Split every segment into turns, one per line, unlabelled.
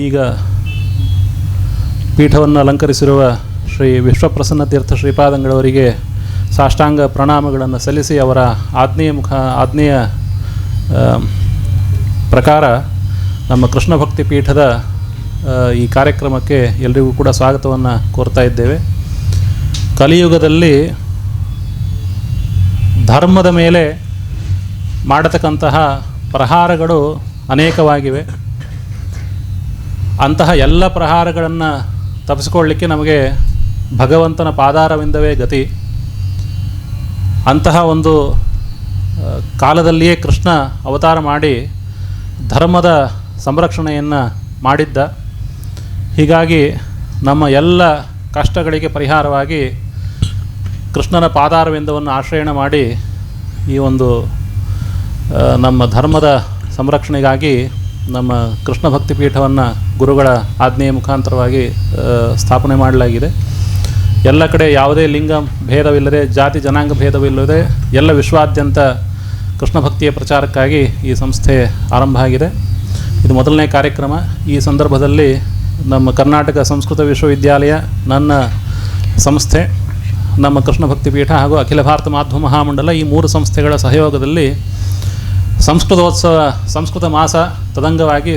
ಈಗ ಪೀಠವನ್ನು ಅಲಂಕರಿಸಿರುವ ಶ್ರೀ ವಿಶ್ವಪ್ರಸನ್ನ ತೀರ್ಥ ಶ್ರೀಪಾದಂಗಳವರಿಗೆ ಸಾಷ್ಟಾಂಗ ಪ್ರಣಾಮಗಳನ್ನು ಸಲ್ಲಿಸಿ ಅವರ ಆಜ್ಞೆಯ ಪ್ರಕಾರ ನಮ್ಮ ಕೃಷ್ಣ ಭಕ್ತಿ ಪೀಠದ ಈ ಕಾರ್ಯಕ್ರಮಕ್ಕೆ ಎಲ್ರಿಗೂ ಕೂಡ ಸ್ವಾಗತವನ್ನು ಕೋರ್ತಾ ಇದ್ದೇವೆ. ಕಲಿಯುಗದಲ್ಲಿ ಧರ್ಮದ ಮೇಲೆ ಮಾಡತಕ್ಕಂತಹ ಪ್ರಹಾರಗಳು ಅನೇಕವಾಗಿವೆ. ಅಂತಹ ಎಲ್ಲ ಪ್ರಹಾರಗಳನ್ನು ತಪ್ಪಿಸಿಕೊಳ್ಳಲಿಕ್ಕೆ ನಮಗೆ ಭಗವಂತನ ಪಾದಾರವಿಂದವೇ ಗತಿ. ಅಂತಹ ಒಂದು ಕಾಲದಲ್ಲಿಯೇ ಕೃಷ್ಣ ಅವತಾರ ಮಾಡಿ ಧರ್ಮದ ಸಂರಕ್ಷಣೆಯನ್ನು ಮಾಡಿದ್ದ. ಹೀಗಾಗಿ ನಮ್ಮ ಎಲ್ಲ ಕಷ್ಟಗಳಿಗೆ ಪರಿಹಾರವಾಗಿ ಕೃಷ್ಣನ ಪಾದಾರವಿಂದವನ್ನು ಆಶ್ರಯಣ ಮಾಡಿ ಈ ಒಂದು ನಮ್ಮ ಧರ್ಮದ ಸಂರಕ್ಷಣೆಗಾಗಿ ನಮ್ಮ ಕೃಷ್ಣ ಭಕ್ತಿ ಪೀಠವನ್ನು ಗುರುಗಳ ಆಜ್ಞೆಯ ಮುಖಾಂತರವಾಗಿ ಸ್ಥಾಪನೆ ಮಾಡಲಾಗಿದೆ. ಎಲ್ಲ ಕಡೆ ಯಾವುದೇ ಲಿಂಗ ಭೇದವಿಲ್ಲದೆ, ಜಾತಿ ಜನಾಂಗ ಭೇದವಿಲ್ಲದೆ ಎಲ್ಲ ವಿಶ್ವಾದ್ಯಂತ ಕೃಷ್ಣ ಭಕ್ತಿಯ ಪ್ರಚಾರಕ್ಕಾಗಿ ಈ ಸಂಸ್ಥೆ ಆರಂಭ ಆಗಿದೆ. ಇದು ಮೊದಲನೇ ಕಾರ್ಯಕ್ರಮ. ಈ ಸಂದರ್ಭದಲ್ಲಿ ನಮ್ಮ ಕರ್ನಾಟಕ ಸಂಸ್ಕೃತ ವಿಶ್ವವಿದ್ಯಾಲಯ, ನನ್ನ ಸಂಸ್ಥೆ, ನಮ್ಮ ಕೃಷ್ಣ ಭಕ್ತಿ ಪೀಠ ಹಾಗೂ ಅಖಿಲ ಭಾರತ ಮಾಧ್ವ ಮಹಾಮಂಡಲ ಈ ಮೂರು ಸಂಸ್ಥೆಗಳ ಸಹಯೋಗದಲ್ಲಿ ಸಂಸ್ಕೃತ ಮಾಸ ತದಂಗವಾಗಿ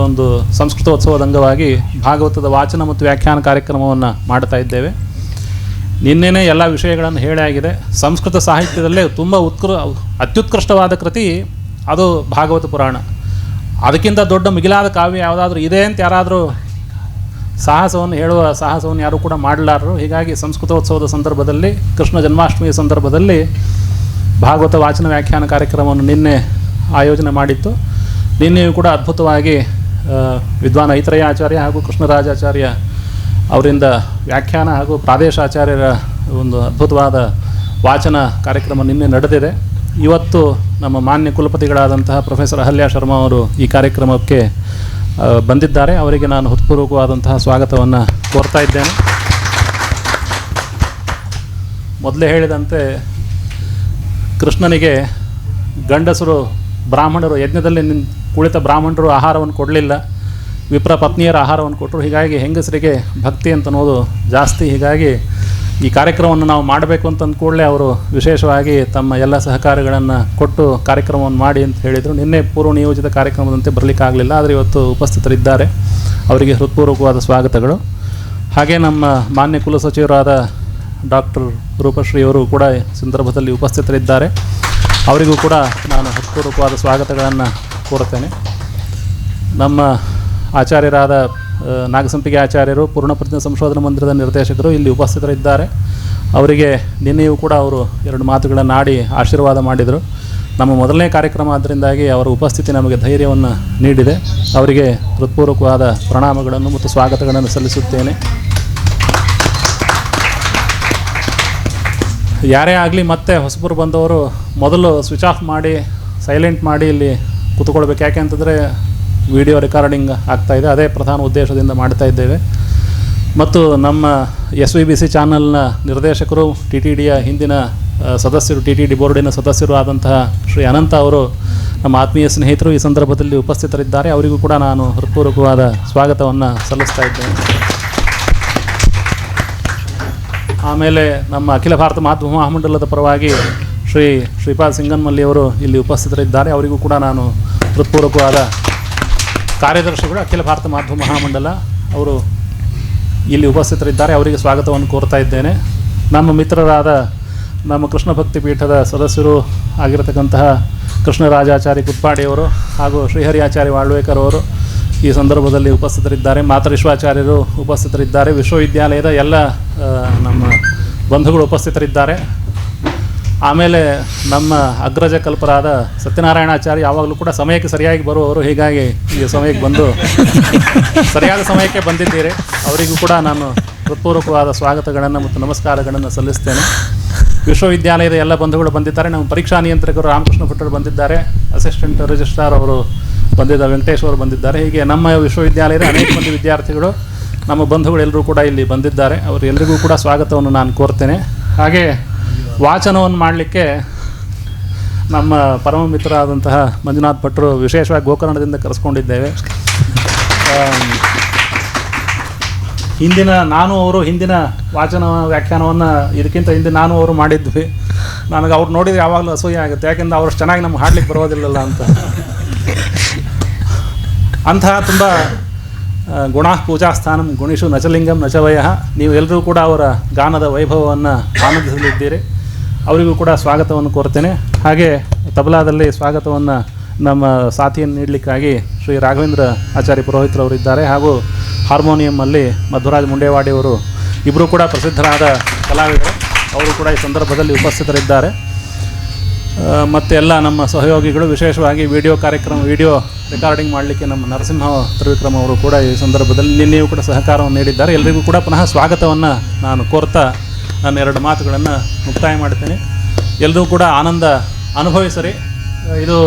ಒಂದು ಸಂಸ್ಕೃತೋತ್ಸವದ ಅಂಗವಾಗಿ ಭಾಗವತದ ವಾಚನ ಮತ್ತು ವ್ಯಾಖ್ಯಾನ ಕಾರ್ಯಕ್ರಮವನ್ನು ಮಾಡ್ತಾ ಇದ್ದೇವೆ. ನಿನ್ನೆನೇ ಎಲ್ಲ ವಿಷಯಗಳನ್ನು ಹೇಳಾಗಿದೆ. ಸಂಸ್ಕೃತ ಸಾಹಿತ್ಯದಲ್ಲೇ ತುಂಬ ಅತ್ಯುತ್ಕೃಷ್ಟವಾದ ಕೃತಿ ಅದು ಭಾಗವತ ಪುರಾಣ. ಅದಕ್ಕಿಂತ ದೊಡ್ಡ ಮಿಗಿಲಾದ ಕಾವ್ಯ ಯಾವುದಾದ್ರೂ ಇದೆ ಅಂತ ಯಾರಾದರೂ ಸಾಹಸವನ್ನು ಯಾರೂ ಕೂಡ ಮಾಡಲಾರರು. ಹೀಗಾಗಿ ಸಂಸ್ಕೃತೋತ್ಸವದ ಸಂದರ್ಭದಲ್ಲಿ, ಕೃಷ್ಣ ಜನ್ಮಾಷ್ಟಮಿಯ ಸಂದರ್ಭದಲ್ಲಿ ಭಾಗವತ ವಾಚನ ವ್ಯಾಖ್ಯಾನ ಕಾರ್ಯಕ್ರಮವನ್ನು ನಿನ್ನೆ ಆಯೋಜನೆ ಮಾಡಿತ್ತು. ನಿನ್ನೆಯೂ ಕೂಡ ಅದ್ಭುತವಾಗಿ ವಿದ್ವಾನ್ ಐತರೇಯಾಚಾರ್ಯ ಹಾಗೂ ಕೃಷ್ಣರಾಜಾಚಾರ್ಯ ಅವರಿಂದ ವ್ಯಾಖ್ಯಾನ ಹಾಗೂ ಪ್ರಾದೇಶಾಚಾರ್ಯರ ಒಂದು ಅದ್ಭುತವಾದ ವಾಚನ ಕಾರ್ಯಕ್ರಮ ನಿನ್ನೆ ನಡೆದಿದೆ. ಇವತ್ತು ನಮ್ಮ ಮಾನ್ಯ ಕುಲಪತಿಗಳಾದಂತಹ ಪ್ರೊಫೆಸರ್ ಅಹಲ್ಯ ಶರ್ಮಾ ಅವರು ಈ ಕಾರ್ಯಕ್ರಮಕ್ಕೆ ಬಂದಿದ್ದಾರೆ. ಅವರಿಗೆ ನಾನು ಹೃತ್ಪೂರ್ವಕವಾದಂತಹ ಸ್ವಾಗತವನ್ನು ಕೋರ್ತಾ ಇದ್ದೇನೆ. ಮೊದಲೇ ಹೇಳಿದಂತೆ ಕೃಷ್ಣನಿಗೆ ಗಂಡಸರು ಬ್ರಾಹ್ಮಣರು ಯಜ್ಞದಲ್ಲಿ ಕುಳಿತ ಬ್ರಾಹ್ಮಣರು ಆಹಾರವನ್ನು ಕೊಡಲಿಲ್ಲ, ವಿಪ್ರ ಪತ್ನಿಯರ ಆಹಾರವನ್ನು ಕೊಟ್ಟರು. ಹೀಗಾಗಿ ಹೆಂಗಸರಿಗೆ ಭಕ್ತಿ ಅಂತ ಅನ್ನೋದು ಜಾಸ್ತಿ. ಹೀಗಾಗಿ ಈ ಕಾರ್ಯಕ್ರಮವನ್ನು ನಾವು ಮಾಡಬೇಕು ಅಂತ ಕೂಡಲೇ ಅವರು ವಿಶೇಷವಾಗಿ ತಮ್ಮ ಎಲ್ಲ ಸಹಕಾರಗಳನ್ನು ಕೊಟ್ಟು ಕಾರ್ಯಕ್ರಮವನ್ನು ಮಾಡಿ ಅಂತ ಹೇಳಿದರು. ನಿನ್ನೆ ಪೂರ್ವ ನಿಯೋಜಿತ ಕಾರ್ಯಕ್ರಮದಂತೆ ಬರಲಿಕ್ಕಾಗಲಿಲ್ಲ, ಆದರೆ ಇವತ್ತು ಉಪಸ್ಥಿತರಿದ್ದಾರೆ. ಅವರಿಗೆ ಹೃತ್ಪೂರ್ವಕವಾದ ಸ್ವಾಗತಗಳು. ಹಾಗೆ ನಮ್ಮ ಮಾನ್ಯ ಕುಲಸಚಿವರಾದ ಡಾಕ್ಟರ್ ರೂಪಶ್ರೀಯವರು ಕೂಡ ಸಂದರ್ಭದಲ್ಲಿ ಉಪಸ್ಥಿತರಿದ್ದಾರೆ. ಅವರಿಗೂ ಕೂಡ ನಾನು ಹೃತ್ಪೂರ್ವಕವಾದ ಸ್ವಾಗತಗಳನ್ನು ಕೋರುತ್ತೇನೆ. ನಮ್ಮ ಆಚಾರ್ಯರಾದ ನಾಗಸಂಪಿಗೆ ಆಚಾರ್ಯರು, ಪೂರ್ಣಪ್ರಜ್ಞ ಸಂಶೋಧನಾ ಮಂದಿರದ ನಿರ್ದೇಶಕರು ಇಲ್ಲಿ ಉಪಸ್ಥಿತರಿದ್ದಾರೆ. ಅವರಿಗೆ ನಿನ್ನೆಯೂ ಕೂಡ ಅವರು 2 ಮಾತುಗಳನ್ನು ಆಡಿ ಆಶೀರ್ವಾದ ಮಾಡಿದರು. ನಮ್ಮ ಮೊದಲನೇ ಕಾರ್ಯಕ್ರಮ ಆದ್ದರಿಂದಾಗಿ ಅವರ ಉಪಸ್ಥಿತಿ ನಮಗೆ ಧೈರ್ಯವನ್ನು ನೀಡಿದೆ. ಅವರಿಗೆ ಹೃತ್ಪೂರ್ವಕವಾದ ಪ್ರಣಾಮಗಳನ್ನು ಮತ್ತು ಸ್ವಾಗತಗಳನ್ನು ಸಲ್ಲಿಸುತ್ತೇನೆ. ಯಾರೇ ಆಗಲಿ ಮತ್ತೆ ಹೊಸಬರು ಬಂದವರು ಮೊದಲು ಸ್ವಿಚ್ ಆಫ್ ಮಾಡಿ ಸೈಲೆಂಟ್ ಮಾಡಿ ಇಲ್ಲಿ ಕೂತ್ಕೊಳ್ಬೇಕು. ಯಾಕೆ ಅಂತಂದರೆ ವಿಡಿಯೋ ರೆಕಾರ್ಡಿಂಗ್ ಆಗ್ತಾಯಿದೆ. ಅದೇ ಪ್ರಧಾನ ಉದ್ದೇಶದಿಂದ ಮಾಡ್ತಾ ಇದ್ದೇವೆ. ಮತ್ತು ನಮ್ಮ SVBC ಚಾನಲ್ನ ನಿರ್ದೇಶಕರು, TTDಯ ಹಿಂದಿನ ಸದಸ್ಯರು, TTD ಬೋರ್ಡಿನ ಸದಸ್ಯರು ಆದಂತಹ ಶ್ರೀ ಅನಂತ ಅವರು ನಮ್ಮ ಆತ್ಮೀಯ ಸ್ನೇಹಿತರು ಈ ಸಂದರ್ಭದಲ್ಲಿ ಉಪಸ್ಥಿತರಿದ್ದಾರೆ. ಅವರಿಗೂ ಕೂಡ ನಾನು ಹೃತ್ಪೂರ್ವಕವಾದ ಸ್ವಾಗತವನ್ನು ಸಲ್ಲಿಸ್ತಾ ಇದ್ದೇನೆ. ಆಮೇಲೆ ನಮ್ಮ ಅಖಿಲ ಭಾರತ ಮಾಧ್ವ ಮಹಾಮಂಡಲದ ಪರವಾಗಿ ಶ್ರೀಪಾದ್ ಸಿಂಗನ್ಮಲ್ಲಿಯವರು ಇಲ್ಲಿ ಉಪಸ್ಥಿತರಿದ್ದಾರೆ. ಅವರಿಗೂ ಕೂಡ ನಾನು ಹೃತ್ಪೂರ್ವಕವಾದ ಕಾರ್ಯದರ್ಶಿಗಳು ಅಖಿಲ ಭಾರತ ಮಾಧ್ವ ಮಹಾಮಂಡಲ ಅವರು ಇಲ್ಲಿ ಉಪಸ್ಥಿತರಿದ್ದಾರೆ. ಅವರಿಗೆ ಸ್ವಾಗತವನ್ನು ಕೋರ್ತಾ ಇದ್ದೇನೆ. ನಮ್ಮ ಮಿತ್ರರಾದ ನಮ್ಮ ಕೃಷ್ಣ ಭಕ್ತಿ ಪೀಠದ ಸದಸ್ಯರು ಆಗಿರತಕ್ಕಂತಹ ಕೃಷ್ಣರಾಜಾಚಾರ್ಯ ಕುತ್ಪಾಡಿಯವರು ಹಾಗೂ ಶ್ರೀಹರಿ ಆಚಾರ್ಯ ವಾಳ್ವೇಕರ್ ಅವರು ಈ ಸಂದರ್ಭದಲ್ಲಿ ಉಪಸ್ಥಿತರಿದ್ದಾರೆ. ಮಾತರಿಶ್ವಾಚಾರ್ಯರು ಉಪಸ್ಥಿತರಿದ್ದಾರೆ. ವಿಶ್ವವಿದ್ಯಾಲಯದ ಎಲ್ಲ ನಮ್ಮ ಬಂಧುಗಳು ಉಪಸ್ಥಿತರಿದ್ದಾರೆ. ಆಮೇಲೆ ನಮ್ಮ ಅಗ್ರಜ ಕಲ್ಪರಾದ ಸತ್ಯನಾರಾಯಣಾಚಾರ್ಯ ಯಾವಾಗಲೂ ಕೂಡ ಸಮಯಕ್ಕೆ ಸರಿಯಾಗಿ ಬರುವವರು. ಹೀಗಾಗಿ ಈ ಸಮಯಕ್ಕೆ ಬಂದು ಸರಿಯಾದ ಸಮಯಕ್ಕೆ ಬಂದಿದ್ದೀರಿ. ಅವರಿಗೂ ಕೂಡ ನಾನು ಹೃತ್ಪೂರ್ವಕವಾದ ಸ್ವಾಗತಗಳನ್ನು ಮತ್ತು ನಮಸ್ಕಾರಗಳನ್ನು ಸಲ್ಲಿಸ್ತೇನೆ. ವಿಶ್ವವಿದ್ಯಾಲಯದ ಎಲ್ಲ ಬಂಧುಗಳು ಬಂದಿದ್ದಾರೆ. ನಮ್ಮ ಪರೀಕ್ಷಾ ನಿಯಂತ್ರಕರು ರಾಮಕೃಷ್ಣ ಭಟ್ಟರು ಬಂದಿದ್ದಾರೆ. ಅಸಿಸ್ಟೆಂಟ್ ರಿಜಿಸ್ಟ್ರಾರ್ ಅವರು ಬಂದಿದ್ದಾರೆ, ವೆಂಕಟೇಶ್ ಅವರು ಬಂದಿದ್ದಾರೆ. ಹೀಗೆ ನಮ್ಮ ವಿಶ್ವವಿದ್ಯಾಲಯದ ಅನೇಕ ಮಂದಿ ವಿದ್ಯಾರ್ಥಿಗಳು, ನಮ್ಮ ಬಂಧುಗಳೆಲ್ಲರೂ ಕೂಡ ಇಲ್ಲಿ ಬಂದಿದ್ದಾರೆ. ಅವರೆಲ್ಲರಿಗೂ ಕೂಡ ಸ್ವಾಗತವನ್ನು ನಾನು ಕೋರ್ತೇನೆ. ಹಾಗೆ ವಾಚನವನ್ನು ಮಾಡಲಿಕ್ಕೆ ನಮ್ಮ ಪರಮ ಮಿತ್ರರಾದಂತಹ ಮಂಜುನಾಥ್ ಭಟ್ರು ವಿಶೇಷವಾಗಿ ಗೋಕರ್ಣದಿಂದ ಕರೆಸ್ಕೊಂಡಿದ್ದೇವೆ. ಹಿಂದಿನ ವಾಚನ ವ್ಯಾಖ್ಯಾನವನ್ನು ಇದಕ್ಕಿಂತ ಹಿಂದೆ ನಾನು ಅವರು ಮಾಡಿದ್ವಿ. ನನಗೆ ಅವ್ರು ನೋಡಿದರೆ ಯಾವಾಗಲೂ ಅಸೂಯೆ ಆಗುತ್ತೆ, ಯಾಕೆಂದರೆ ಅವ್ರಷ್ಟು ಚೆನ್ನಾಗಿ ನಮ್ಗೆ ಹಾಡ್ಲಿಕ್ಕೆ ಬರೋದಿಲ್ಲಲ್ಲ ಅಂತ. ಅಂತಹ ತುಂಬ ಗುಣಃ ಪೂಜಾಸ್ಥಾನಂ ಗುಣಿಷು ನಚಲಿಂಗಂ ನಚವಯ, ನೀವು ಎಲ್ಲರೂ ಕೂಡ ಅವರ ಗಾನದ ವೈಭವವನ್ನು ಆನಂದಿಸಲಿದ್ದೀರಿ. ಅವರಿಗೂ ಕೂಡ ಸ್ವಾಗತವನ್ನು ಕೋರ್ತೇನೆ. ಹಾಗೆ ತಬಲಾದಲ್ಲಿ ಸ್ವಾಗತವನ್ನು ನಮ್ಮ ಸಾಥಿಯನ್ನು ನೀಡಲಿಕ್ಕಾಗಿ ಶ್ರೀ ರಾಘವೇಂದ್ರ ಆಚಾರ್ಯ ಪುರೋಹಿತರವರಿದ್ದಾರೆ. ಹಾಗೂ ಹಾರ್ಮೋನಿಯಮ್ಮಲ್ಲಿ ಮಧ್ವರಾಜ್ ಮುಂಡೇವಾಡಿಯವರು, ಇಬ್ಬರು ಕೂಡ ಪ್ರಸಿದ್ಧರಾದ ಕಲಾವಿದರು, ಅವರು ಕೂಡ ಈ ಸಂದರ್ಭದಲ್ಲಿ ಉಪಸ್ಥಿತರಿದ್ದಾರೆ. ಮತ್ತು ಎಲ್ಲ ನಮ್ಮ ಸಹಯೋಗಿಗಳು, ವಿಶೇಷವಾಗಿ ವಿಡಿಯೋ ರೆಕಾರ್ಡಿಂಗ್ ಮಾಡಲಿಕ್ಕೆ ನಮ್ಮ ನರಸಿಂಹ ತ್ರಿವಿಕ್ರಮ ಅವರು ಕೂಡ ಈ ಸಂದರ್ಭದಲ್ಲಿ ನಿನ್ನೆಯೂ ಕೂಡ ಸಹಕಾರವನ್ನು ನೀಡಿದ್ದಾರೆ. ಎಲ್ಲರಿಗೂ ಕೂಡ ಪುನಃ ಸ್ವಾಗತವನ್ನು ನಾನು ಕೋರ್ತಾ ನಾನು 2 ಮಾತುಗಳನ್ನು ಮುಕ್ತಾಯ ಮಾಡ್ತೇನೆ. ಎಲ್ಲರೂ ಕೂಡ ಆನಂದ ಅನುಭವಿಸರಿ. ಇದು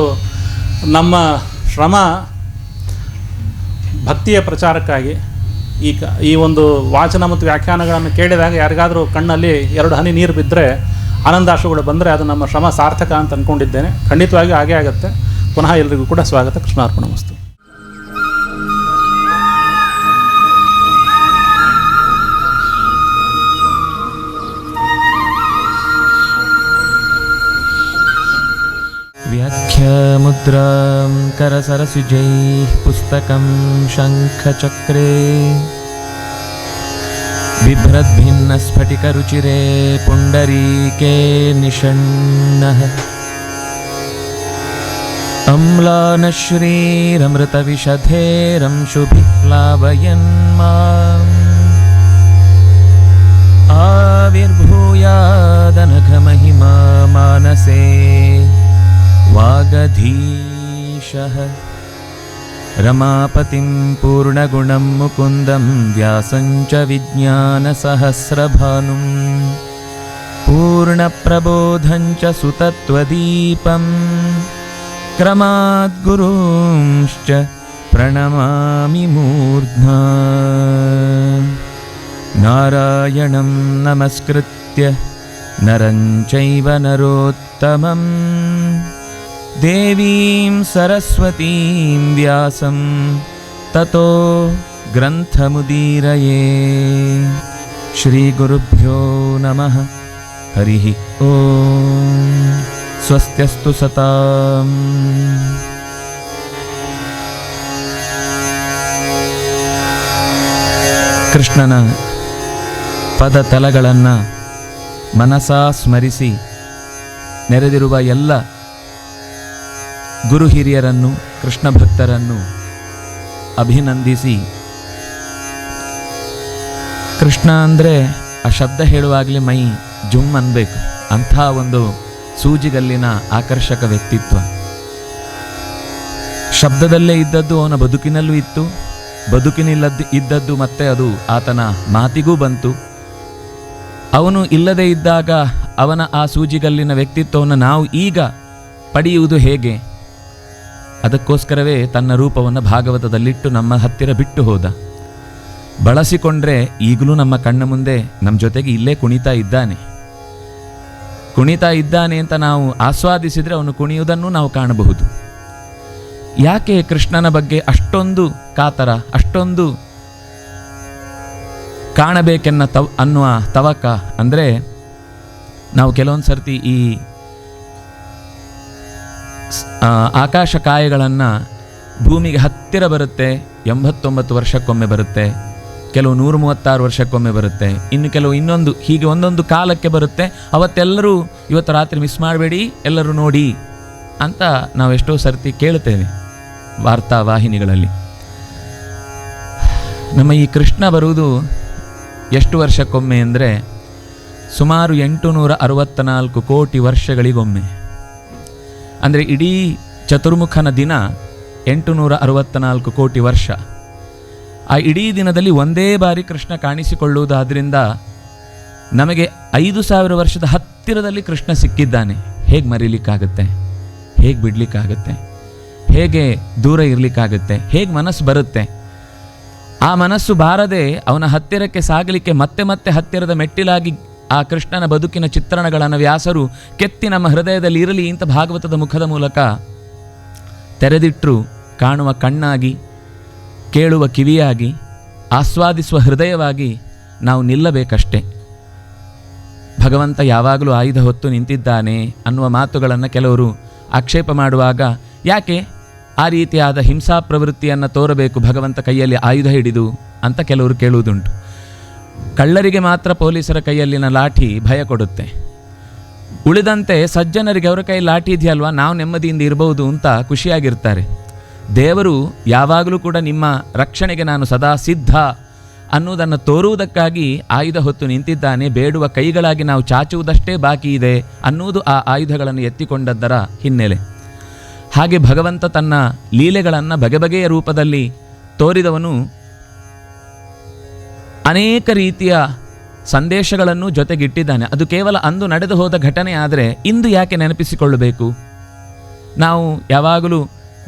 ನಮ್ಮ ಶ್ರಮ ಭಕ್ತಿಯ ಪ್ರಚಾರಕ್ಕಾಗಿ. ಈ ಒಂದು ವಾಚನ ಮತ್ತು ವ್ಯಾಖ್ಯಾನಗಳನ್ನು ಕೇಳಿದಾಗ ಯಾರಿಗಾದರೂ ಕಣ್ಣಲ್ಲಿ 2 ಹನಿ ನೀರು ಬಿದ್ದರೆ, ಆನಂದಾಶ್ರುಗಳು ಬಂದರೆ ಅದು ನಮ್ಮ ಶ್ರಮ ಸಾರ್ಥಕ ಅಂತ ಅಂದ್ಕೊಂಡಿದ್ದೇನೆ. ಖಂಡಿತವಾಗಿ ಹಾಗೇ ಆಗುತ್ತೆ. ಪುನಃ ಎಲ್ಲರಿಗೂ ಕೂಡ ಸ್ವಾಗತ. ಕೃಷ್ಣಾರ್ಪಣಮಸ್ತು.
व्याख्यामुद्रां करसरसिजैः पुस्तकं शङ्खचक्रे बिभ्रद्भिन्नस्फटिकरुचिरे पुण्डरीके निषण्णः अम्लानश्रीरमृतविशधेरंशुभिः प्लावयन् माम् आविर्भूयादनघमहिमा मानसे वागधीशः रमापतिं पूर्णगुणं मुकुन्दं व्यासं च विज्ञानसहस्रभानुं पूर्णप्रबोधं च सुतत्वदीपं क्रमाद्गुरूंश्च प्रणमामि मूर्ध्ना नारायणं नमस्कृत्य नरं चैव नरोत्तमं देवीं सरस्वतीं व्यासं ततो ग्रन्थमुदीरये. श्रीगुरुभ्यो नमः. हरिः ओम्. स्वस्त्यस्तु सताम्. ಕೃಷ್ಣನ ಪದತಲಗಳನ್ನು ಮನಸಾ ಸ್ಮರಿಸಿ ನೆರೆದಿರುವ ಎಲ್ಲ ಗುರು ಹಿರಿಯರನ್ನು, ಕೃಷ್ಣ ಭಕ್ತರನ್ನು ಅಭಿನಂದಿಸಿ, ಕೃಷ್ಣ ಅಂದರೆ ಆ ಶಬ್ದ ಹೇಳುವಾಗಲೇ ಮೈ ಜುಮ್ ಅನ್ಬೇಕು. ಅಂಥ ಒಂದು ಸೂಜಿಗಲ್ಲಿನ ಆಕರ್ಷಕ ವ್ಯಕ್ತಿತ್ವ. ಶಬ್ದದಲ್ಲೇ ಇದ್ದದ್ದು ಅವನ ಬದುಕಿನಲ್ಲೂ ಇತ್ತು, ಇದ್ದದ್ದು ಮತ್ತೆ ಅದು ಆತನ ಮಾತಿಗೂ ಬಂತು. ಅವನು ಇಲ್ಲದೇ ಇದ್ದಾಗ ಅವನ ಆ ಸೂಜಿಗಲ್ಲಿನ ವ್ಯಕ್ತಿತ್ವವನ್ನು ನಾವು ಈಗ ಪಡೆಯುವುದು ಹೇಗೆ? ಅದಕ್ಕೋಸ್ಕರವೇ ತನ್ನ ರೂಪವನ್ನು ಭಾಗವತದಲ್ಲಿಟ್ಟು ನಮ್ಮ ಹತ್ತಿರ ಬಿಟ್ಟು ಹೋದ. ಬಳಸಿಕೊಂಡ್ರೆ ಈಗಲೂ ನಮ್ಮ ಕಣ್ಣ ಮುಂದೆ ನಮ್ಮ ಜೊತೆಗೆ ಇಲ್ಲೇ ಕುಣಿತಾ ಇದ್ದಾನೆ ಅಂತ ನಾವು ಆಸ್ವಾದಿಸಿದರೆ ಅವನು ಕುಣಿಯುವುದನ್ನು ನಾವು ಕಾಣಬಹುದು. ಯಾಕೆ ಕೃಷ್ಣನ ಬಗ್ಗೆ ಅಷ್ಟೊಂದು ಕಾತರ, ಅಷ್ಟೊಂದು ಕಾಣಬೇಕೆನ್ನ ಅನ್ನುವ ತವಕ ಅಂದರೆ, ನಾವು ಕೆಲವೊಂದು ಸರ್ತಿ ಈ ಆಕಾಶ ಕಾಯಗಳನ್ನು ಭೂಮಿಗೆ ಹತ್ತಿರ ಬರುತ್ತೆ, 89 ವರ್ಷಕ್ಕೊಮ್ಮೆ ಬರುತ್ತೆ, ಕೆಲವು 136 ವರ್ಷಕ್ಕೊಮ್ಮೆ ಬರುತ್ತೆ, ಇನ್ನು ಕೆಲವು ಹೀಗೆ ಒಂದೊಂದು ಕಾಲಕ್ಕೆ ಬರುತ್ತೆ. ಅವತ್ತೆಲ್ಲರೂ ಇವತ್ತು ರಾತ್ರಿ ಮಿಸ್ ಮಾಡಬೇಡಿ, ಎಲ್ಲರೂ ನೋಡಿ ಅಂತ ನಾವು ಎಷ್ಟೋ ಸರ್ತಿ ಕೇಳ್ತೇವೆ ವಾರ್ತಾ ವಾಹಿನಿಗಳಲ್ಲಿ. ನಮ್ಮ ಈ ಕೃಷ್ಣ ಬರುವುದು ಎಷ್ಟು ವರ್ಷಕ್ಕೊಮ್ಮೆ ಅಂದರೆ ಸುಮಾರು 864 ಕೋಟಿ ವರ್ಷಗಳಿಗೊಮ್ಮೆ. ಅಂದರೆ ಇಡೀ ಚತುರ್ಮುಖನ ದಿನ 864 ಕೋಟಿ ವರ್ಷ. ಆ ಇಡೀ ದಿನದಲ್ಲಿ ಒಂದೇ ಬಾರಿ ಕೃಷ್ಣ ಕಾಣಿಸಿಕೊಳ್ಳುವುದಾದ್ರಿಂದ ನಮಗೆ 5000 ವರ್ಷದ ಹತ್ತಿರದಲ್ಲಿ ಕೃಷ್ಣ ಸಿಕ್ಕಿದ್ದಾನೆ. ಹೇಗೆ ಮರೀಲಿಕ್ಕಾಗತ್ತೆ? ಹೇಗೆ ಬಿಡಲಿಕ್ಕಾಗತ್ತೆ? ಹೇಗೆ ದೂರ ಇರಲಿಕ್ಕಾಗತ್ತೆ? ಹೇಗೆ ಮನಸ್ಸು ಬರುತ್ತೆ? ಆ ಮನಸ್ಸು ಬಾರದೆ ಅವನ ಹತ್ತಿರಕ್ಕೆ ಸಾಗಲಿಕ್ಕೆ ಮತ್ತೆ ಮತ್ತೆ ಹತ್ತಿರದ ಮೆಟ್ಟಿಲಾಗಿ ಆ ಕೃಷ್ಣನ ಬದುಕಿನ ಚಿತ್ರಣಗಳನ್ನು ವ್ಯಾಸರು ಕೆತ್ತಿ ನಮ್ಮ ಹೃದಯದಲ್ಲಿ ಇರಲಿ ಅಂತ ಭಾಗವತದ ಮುಖದ ಮೂಲಕ ತೆರೆದಿಟ್ಟರು. ಕಾಣುವ ಕಣ್ಣಾಗಿ ಕೇಳುವ ಕಿವಿಯಾಗಿ, ಆಸ್ವಾದಿಸುವ ಹೃದಯವಾಗಿ ನಾವು ನಿಲ್ಲಬೇಕಷ್ಟೆ. ಭಗವಂತ ಯಾವಾಗಲೂ ಆಯುಧ ಹೊತ್ತು ನಿಂತಿದ್ದಾನೆ ಅನ್ನುವ ಮಾತುಗಳನ್ನು ಕೆಲವರು ಆಕ್ಷೇಪ ಮಾಡುವಾಗ, ಯಾಕೆ ಆ ರೀತಿಯಾದ ಹಿಂಸಾ ಪ್ರವೃತ್ತಿಯನ್ನು ತೋರಬೇಕು ಭಗವಂತ ಕೈಯಲ್ಲಿ ಆಯುಧ ಹಿಡಿದು ಅಂತ ಕೆಲವರು ಕೇಳುವುದುಂಟು. ಕಳ್ಳರಿಗೆ ಮಾತ್ರ ಪೊಲೀಸರ ಕೈಯಲ್ಲಿನ ಲಾಠಿ ಭಯ ಕೊಡುತ್ತೆ. ಉಳಿದಂತೆ ಸಜ್ಜನರಿಗೆ ಅವರ ಕೈ ಲಾಠಿ ಇದೆಯಲ್ವಾ, ನಾವು ನೆಮ್ಮದಿಯಿಂದ ಇರಬಹುದು ಅಂತ ಖುಷಿಯಾಗಿರ್ತಾರೆ. ದೇವರು ಯಾವಾಗಲೂ ಕೂಡ ನಿಮ್ಮ ರಕ್ಷಣೆಗೆ ನಾನು ಸದಾ ಸಿದ್ಧ ಅನ್ನುವುದನ್ನು ತೋರುವುದಕ್ಕಾಗಿ ಆಯುಧ ಹೊತ್ತು ನಿಂತಿದ್ದಾನೆ. ಬೇಡುವ ಕೈಗಳಾಗಿ ನಾವು ಚಾಚುವುದಷ್ಟೇ ಬಾಕಿ ಇದೆ ಅನ್ನುವುದು ಆ ಆಯುಧಗಳನ್ನು ಎತ್ತಿಕೊಂಡದ್ದರ ಹಿನ್ನೆಲೆ. ಹಾಗೆ ಭಗವಂತ ತನ್ನ ಲೀಲೆಗಳನ್ನು ಬಗೆ ಬಗೆಯ ರೂಪದಲ್ಲಿ ತೋರಿದವನು ಅನೇಕ ರೀತಿಯ ಸಂದೇಶಗಳನ್ನು ಜೊತೆಗಿಟ್ಟಿದ್ದಾನೆ. ಅದು ಕೇವಲ ಅಂದು ನಡೆದು ಹೋದ ಘಟನೆ ಆದರೆ ಇಂದು ಯಾಕೆ ನೆನಪಿಸಿಕೊಳ್ಳಬೇಕು? ನಾವು ಯಾವಾಗಲೂ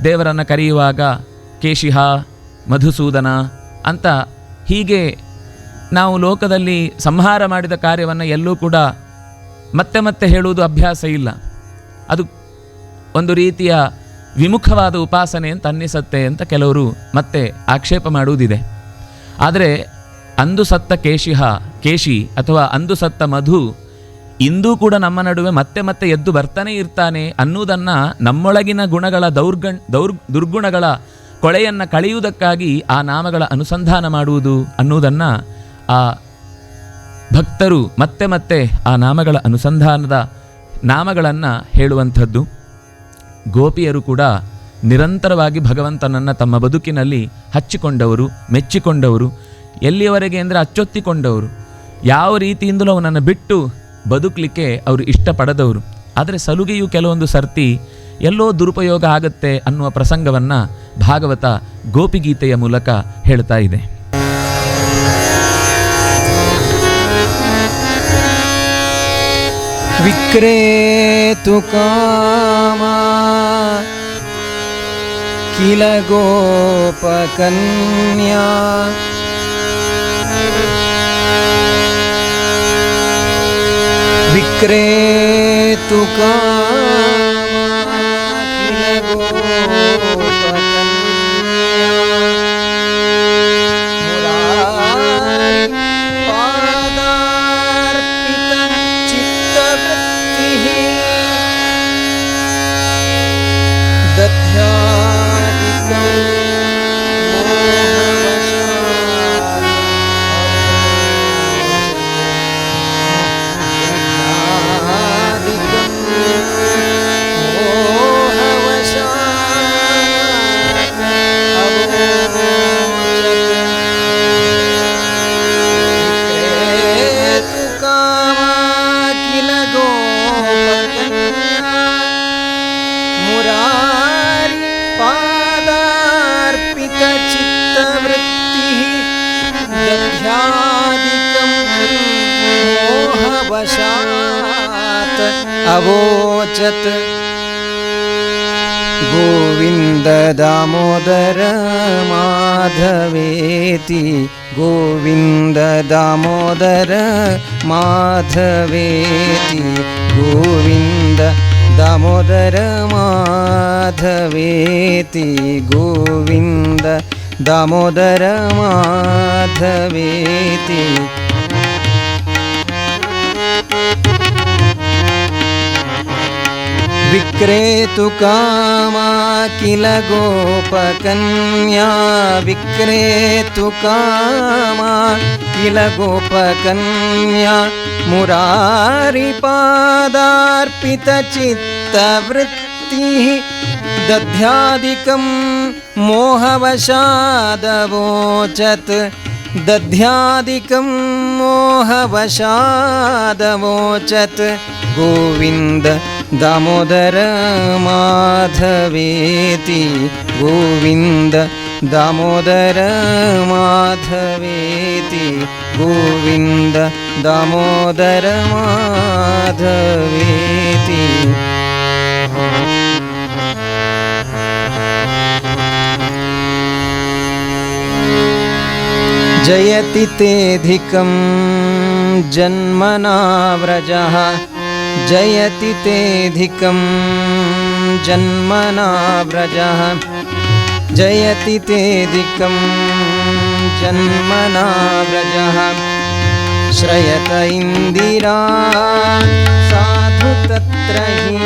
ದೇವರನ್ನು ಕರೆಯುವಾಗ ಕೇಶಿಹ, ಮಧುಸೂದನ ಅಂತ ಹೀಗೆ ನಾವು ಲೋಕದಲ್ಲಿ ಸಂಹಾರ ಮಾಡಿದ ಕಾರ್ಯವನ್ನು ಎಲ್ಲೂ ಕೂಡ ಮತ್ತೆ ಮತ್ತೆ ಹೇಳುವುದು ಅಭ್ಯಾಸ ಇಲ್ಲ. ಅದು ಒಂದು ರೀತಿಯ ವಿಮುಖವಾದ ಉಪಾಸನೆ ಅಂತ ಅನ್ನಿಸತ್ತೆ ಅಂತ ಕೆಲವರು ಮತ್ತೆ ಆಕ್ಷೇಪ ಮಾಡುವುದಿದೆ. ಆದರೆ ಅಂದು ಸತ್ತ ಕೇಶಿ ಅಥವಾ ಅಂದು ಸತ್ತ ಮಧು ಇಂದೂ ಕೂಡ ನಮ್ಮ ನಡುವೆ ಮತ್ತೆ ಮತ್ತೆ ಎದ್ದು ಬರ್ತಾನೆ ಇರ್ತಾನೆ ಅನ್ನುವುದನ್ನು, ನಮ್ಮೊಳಗಿನ ಗುಣಗಳ ದುರ್ಗುಣಗಳ ಕೊಳೆಯನ್ನು ಕಳೆಯುವುದಕ್ಕಾಗಿ ಆ ನಾಮಗಳ ಅನುಸಂಧಾನ ಮಾಡುವುದು ಅನ್ನುವುದನ್ನು ಆ ಭಕ್ತರು ಮತ್ತೆ ಮತ್ತೆ ಆ ನಾಮಗಳ ಅನುಸಂಧಾನದ ನಾಮಗಳನ್ನು ಹೇಳುವಂಥದ್ದು. ಗೋಪಿಯರು ಕೂಡ ನಿರಂತರವಾಗಿ ಭಗವಂತನನ್ನು ತಮ್ಮ ಬದುಕಿನಲ್ಲಿ ಹಚ್ಚಿಕೊಂಡವರು, ಮೆಚ್ಚಿಕೊಂಡವರು. ಎಲ್ಲಿಯವರೆಗೆ ಅಂದರೆ ಅಚ್ಚೊತ್ತಿಕೊಂಡವರು. ಯಾವ ರೀತಿಯಿಂದಲೂ ಅವನನ್ನು ಬಿಟ್ಟು ಬದುಕಲಿಕ್ಕೆ ಅವರು ಇಷ್ಟಪಡದವರು. ಆದರೆ ಸಲುಗೆಯು ಕೆಲವೊಂದು ಸರ್ತಿ ಎಲ್ಲೋ ದುರುಪಯೋಗ ಆಗತ್ತೆ ಅನ್ನುವ ಪ್ರಸಂಗವನ್ನು ಭಾಗವತ ಗೋಪಿಗೀತೆಯ ಮೂಲಕ ಹೇಳ್ತಾ ಇದೆ.
ವಿಕ್ರೇತು ಕಾಮ ಕಿಲ ಗೋಪಕನ್ಯಾ ವಿಕ್ರೇತು ಕಾಮ ಕಿಲ ಗೋಪಕನ್ಯಾ ಮುರಾರಿ ಪಾದಾರ್ಪಿತ ಚಿತ್ತವೃತ್ತಿಃ ದಧ್ಯಾದಿಕಂ ಅವೋಚತ್ ಗೋವಿಂದ ದಾಮೋದರ ಮಾಧವೇತಿ ಗೋವಿಂದ ದಾಮೋದರ ಮಾಧವೇತಿ ಗೋವಿಂದ ದಾಮೋದರ ಮಾಧವೇತಿ ಗೋವಿಂದ ದಾಮೋದರ ಮಾಧವೇತಿ ವಿಕ್ರೇತು ಕಾಮ ಕಿಲ ಗೋಪಕನ್ಯಾ ವಿಕ್ರೇತು ಕಾಮ ಕಿಲ ಗೋಪಕನ್ಯಾ ಮುರಾರಿ ಪಾದಾರ್ಪಿತ ಚಿತ್ತವೃತ್ತಿಃ ದಧ್ಯಾದಿಕಂ ಮೋಹವಶಾದವೋಚತ್ ದಧ್ಯಾದಿಕಂ ಮೋಹವಶಾದವೋಚತ್ ಗೋವಿಂದ दामोदर माधवेति गोविंद दामोदर माधवेति गोविंद दामोदर माधवेति जयति तेऽधिकं जन्मना व्रजः जयति तेऽधिकं जन्मना व्रजः जयति तेऽधिकं जन्मना व्रजः श्रयत इन्दिरा साधु तत्र हि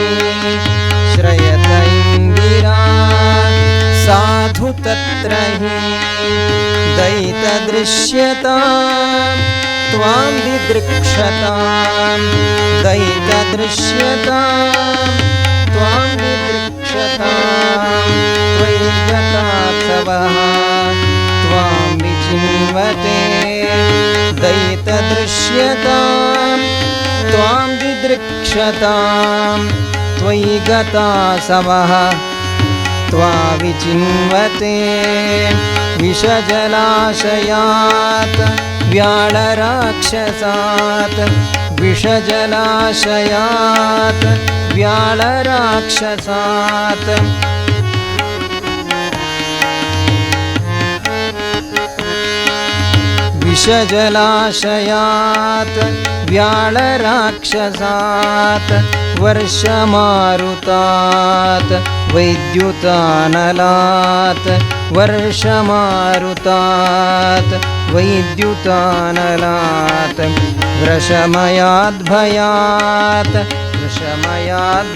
श्रयत इन्दिरा साधु तत्र हि दयितदृश्यतां त्वां दिदृक्षतां दयितदृश्यतां त्वां दिदृक्षतां त्वयि गतात्सवः त्वां विचिन्वते दयितदृश्यतां त्वां दिदृक्षतां त्वयि गतासवः त्वा विचिन्वते विषजलाशयात् व्याळराक्षसात् विषजलाशयात् व्याळराक्षसात् विषजलाशयात् व्याळराक्षसात् वर्षमारुतात् वैद्युतानलात् वर्षमारुतात् वैद्युतानलात् वृषमयाद्भयात् वृषमयाद्भयात्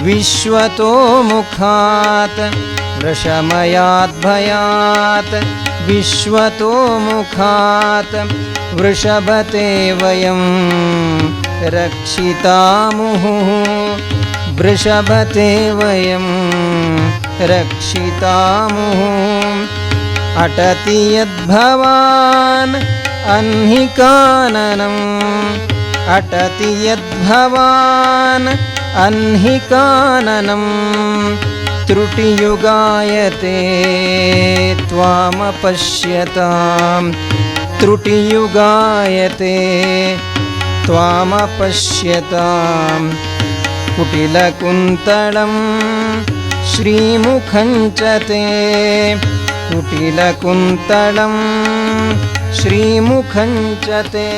विश्वतोमुखात् वृषमयाद्भयात् विश्वतोमुखात् वृषभते वयं रक्षितामुः वृषभते वयं रक्षितामुः अटति यद्भवान् अह्निकाननम् अटति यद्भवान् अह्निकाननम् त्रुटियुगायते त्वामपश्यतां त्रुटियुगायते त्वामपश्यतां कुटिलकुन्तलं श्रीमुखं च ते कुटिलकुन्तलं श्रीमुखं च ते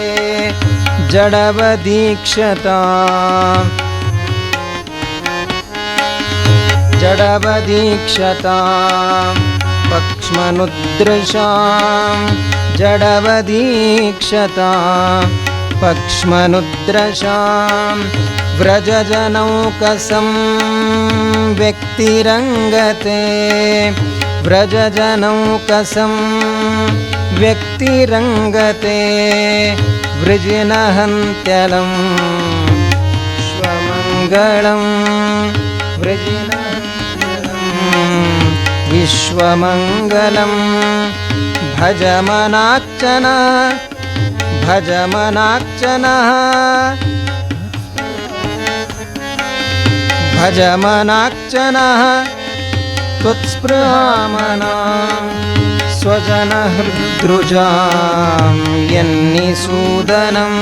जडवदीक्षताम् जडवदीक्षतां पक्ष्मनुद्रशां जडवदीक्षतां पक्ष्मनुद्रशां व्रजजनौकसं व्यक्तिरङ्गते व्रजजनौकसं व्यक्तिरङ्गते वृजिनहन्त्यलं विश्वमङ्गलं विश्वमङ्गलं भजमनार्चनः भजमनार्चनः भजमनार्चनः त्वत्स्पृहामनां स्वजनहृद्रुजां यन्निसूदनं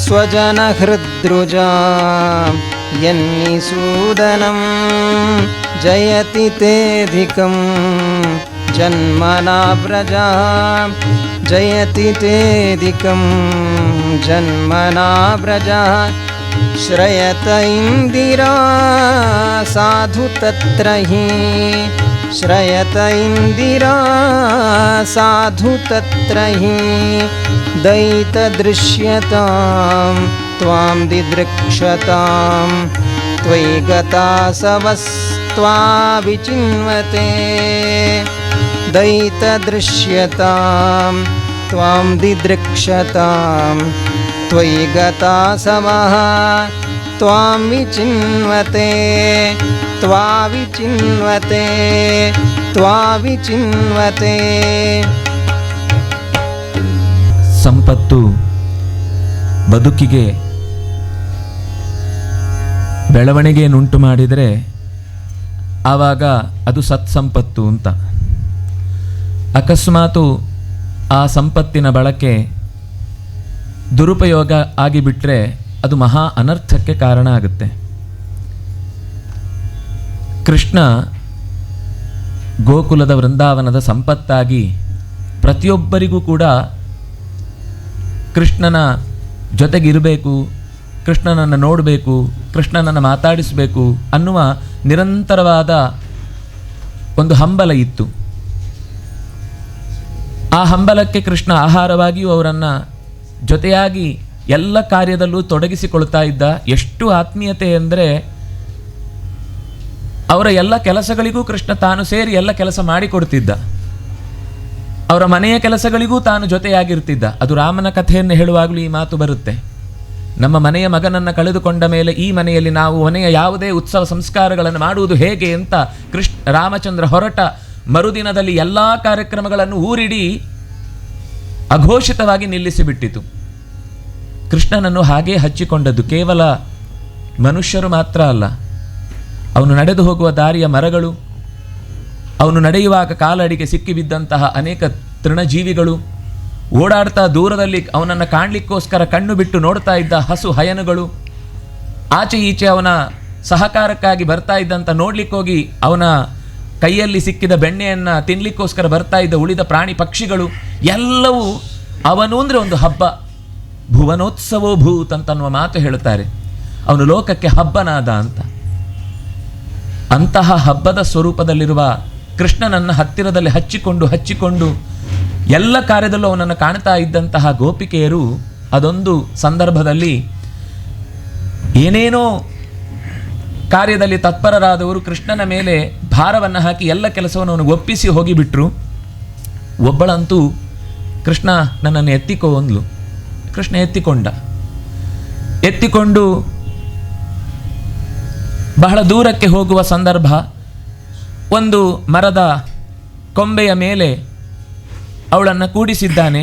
स्वजनहृद्रुजां यन्निसूदनं जयति तेऽधिकं जन्मना व्रजः जयति तेऽधिकं जन्मना व्रजः श्रयत इन्दिरा साधु तत्र हि श्रयत इन्दिरा साधु तत्र हि दयितदृश्यतां त्वां दिदृक्षतां त्वयि गतासवस्त्वा विचिन्वते दयितदृश्यतां त्वां दिदृक्षतां त्वयि गतासवः त्वां विचिन्वते त्वा विचिन्वते त्वा विचिन्वते
ಸಂಪತ್ತು ಬದುಕಿಗೆ ಬೆಳವಣಿಗೆಯನ್ನುಂಟು ಮಾಡಿದರೆ ಆವಾಗ ಅದು ಸತ್ಸಂಪತ್ತು ಅಂತ. ಅಕಸ್ಮಾತು ಆ ಸಂಪತ್ತಿನ ಬಳಕೆ ದುರುಪಯೋಗ ಆಗಿಬಿಟ್ರೆ ಅದು ಮಹಾ ಅನರ್ಥಕ್ಕೆ ಕಾರಣ ಆಗುತ್ತೆ. ಕೃಷ್ಣ ಗೋಕುಲದ ವೃಂದಾವನದ ಸಂಪತ್ತಾಗಿ ಪ್ರತಿಯೊಬ್ಬರಿಗೂ ಕೂಡ ಕೃಷ್ಣನ ಜೊತೆಗಿರಬೇಕು, ಕೃಷ್ಣನನ್ನು ನೋಡಬೇಕು, ಕೃಷ್ಣನನ್ನು ಮಾತಾಡಿಸಬೇಕು ಅನ್ನುವ ನಿರಂತರವಾದ ಒಂದು ಹಂಬಲ ಇತ್ತು. ಆ ಹಂಬಲಕ್ಕೆ ಕೃಷ್ಣ ಆಹಾರವಾಗಿಯೂ ಅವರನ್ನು ಜೊತೆಯಾಗಿ ಎಲ್ಲ ಕಾರ್ಯದಲ್ಲೂ ತೊಡಗಿಸಿಕೊಳ್ತಾ ಇದ್ದ. ಎಷ್ಟು ಆತ್ಮೀಯತೆ ಅಂದರೆ ಅವರ ಎಲ್ಲ ಕೆಲಸಗಳಿಗೂ ಕೃಷ್ಣ ತಾನು ಸೇರಿ ಎಲ್ಲ ಕೆಲಸ ಮಾಡಿಕೊಡ್ತಿದ್ದ. ಅವರ ಮನೆಯ ಕೆಲಸಗಳಿಗೂ ತಾನು ಜೊತೆಯಾಗಿರ್ತಿದ್ದ. ಅದು ರಾಮನ ಕಥೆಯನ್ನು ಹೇಳುವಾಗಲೂ ಈ ಮಾತು ಬರುತ್ತೆ. ನಮ್ಮ ಮನೆಯ ಮಗನನ್ನು ಕಳೆದುಕೊಂಡ ಮೇಲೆ ಈ ಮನೆಯಲ್ಲಿ ನಾವು ಮನೆಯ ಯಾವುದೇ ಉತ್ಸವ ಸಂಸ್ಕಾರಗಳನ್ನು ಮಾಡುವುದು ಹೇಗೆ ಅಂತ ರಾಮಚಂದ್ರ ಹೊರಟ ಮರುದಿನದಲ್ಲಿ ಎಲ್ಲ ಕಾರ್ಯಕ್ರಮಗಳನ್ನು ಊರಿಡಿ ಅಘೋಷಿತವಾಗಿ ನಿಲ್ಲಿಸಿಬಿಟ್ಟಿತು. ಕೃಷ್ಣನನ್ನು ಹಾಗೇ ಹಚ್ಚಿಕೊಂಡದ್ದು ಕೇವಲ ಮನುಷ್ಯರು ಮಾತ್ರ ಅಲ್ಲ, ಅವನು ನಡೆದು ಹೋಗುವ ದಾರಿಯ ಮರಗಳು, ಅವನು ನಡೆಯುವಾಗ ಕಾಲಡಿಗೆ ಸಿಕ್ಕಿಬಿದ್ದಂತಹ ಅನೇಕ ತೃಣಜೀವಿಗಳು, ಓಡಾಡ್ತಾ ದೂರದಲ್ಲಿ ಅವನನ್ನು ಕಾಣಲಿಕ್ಕೋಸ್ಕರ ಕಣ್ಣು ಬಿಟ್ಟು ನೋಡ್ತಾ ಇದ್ದ ಹಸು ಹಯನುಗಳು, ಆಚೆ ಈಚೆ ಅವನ ಸಹಕಾರಕ್ಕಾಗಿ ಬರ್ತಾ ಇದ್ದಂಥ ನೋಡ್ಲಿಕ್ಕೋಗಿ ಅವನ ಕೈಯಲ್ಲಿ ಸಿಕ್ಕಿದ ಬೆಣ್ಣೆಯನ್ನು ತಿನ್ಲಿಕ್ಕೋಸ್ಕರ ಬರ್ತಾ ಇದ್ದ ಉಳಿದ ಪ್ರಾಣಿ ಪಕ್ಷಿಗಳು ಎಲ್ಲವೂ ಅವನು ಅಂದರೆ ಒಂದು ಹಬ್ಬ. ಭುವನೋತ್ಸವೋ ಭೂತ್ ಅಂತನ್ನುವ ಮಾತು ಹೇಳುತ್ತಾರೆ. ಅವನು ಲೋಕಕ್ಕೆ ಹಬ್ಬನಾದ ಅಂತ. ಅಂತಹ ಹಬ್ಬದ ಸ್ವರೂಪದಲ್ಲಿರುವ ಕೃಷ್ಣನನ್ನು ಹತ್ತಿರದಲ್ಲಿ ಹಚ್ಚಿಕೊಂಡು ಎಲ್ಲ ಕಾರ್ಯದಲ್ಲೂ ಅವನನ್ನು ಕಾಣ್ತಾ ಇದ್ದಂತಹ ಗೋಪಿಕೆಯರು ಅದೊಂದು ಸಂದರ್ಭದಲ್ಲಿ ಏನೇನೋ ಕಾರ್ಯದಲ್ಲಿ ತತ್ಪರರಾದವರು ಕೃಷ್ಣನ ಮೇಲೆ ಭಾರವನ್ನು ಹಾಕಿ ಎಲ್ಲ ಕೆಲಸವನ್ನು ಅವನು ಒಪ್ಪಿಸಿ ಹೋಗಿಬಿಟ್ರು. ಒಬ್ಬಳಂತೂ ಕೃಷ್ಣ ನನ್ನನ್ನು ಎತ್ತಿಕೋ ಅಂದ್ಲು. ಕೃಷ್ಣ ಎತ್ತಿಕೊಂಡು ಬಹಳ ದೂರಕ್ಕೆ ಹೋಗುವ ಸಂದರ್ಭ. ಒಂದು ಮರದ ಕೊಂಬೆಯ ಮೇಲೆ ಅವಳನ್ನು ಕೂಡಿಸಿದ್ದಾನೆ.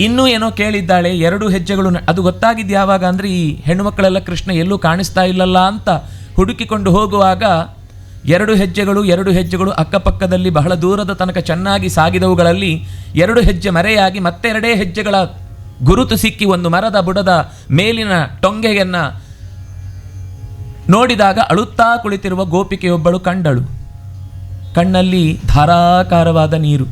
ಇನ್ನೂ ಏನೋ ಕೇಳಿದ್ದಾಳೆ. 2 ಹೆಜ್ಜೆಗಳು ಅದು ಗೊತ್ತಾಗಿದ್ದು ಯಾವಾಗ ಅಂದರೆ ಈ ಹೆಣ್ಣುಮಕ್ಕಳೆಲ್ಲ ಕೃಷ್ಣ ಎಲ್ಲೂ ಕಾಣಿಸ್ತಾ ಇಲ್ಲಲ್ಲ ಅಂತ ಹುಡುಕಿಕೊಂಡು ಹೋಗುವಾಗ 2 ಹೆಜ್ಜೆಗಳು ಅಕ್ಕಪಕ್ಕದಲ್ಲಿ ಬಹಳ ದೂರದ ತನಕ ಚೆನ್ನಾಗಿ ಸಾಗಿದವುಗಳಲ್ಲಿ 2 ಹೆಜ್ಜೆ ಮರೆಯಾಗಿ ಮತ್ತೆ 2 ಹೆಜ್ಜೆಗಳ ಗುರುತು ಸಿಕ್ಕಿ ಒಂದು ಮರದ ಬುಡದ ಮೇಲಿನ ಟೊಂಗೆಯನ್ನು ನೋಡಿದಾಗ ಅಳುತ್ತಾ ಕುಳಿತಿರುವ ಗೋಪಿಕೆಯೊಬ್ಬಳು ಕಂಡಳು. ಕಣ್ಣಲ್ಲಿ ಧಾರಾಕಾರವಾದ ನೀರು.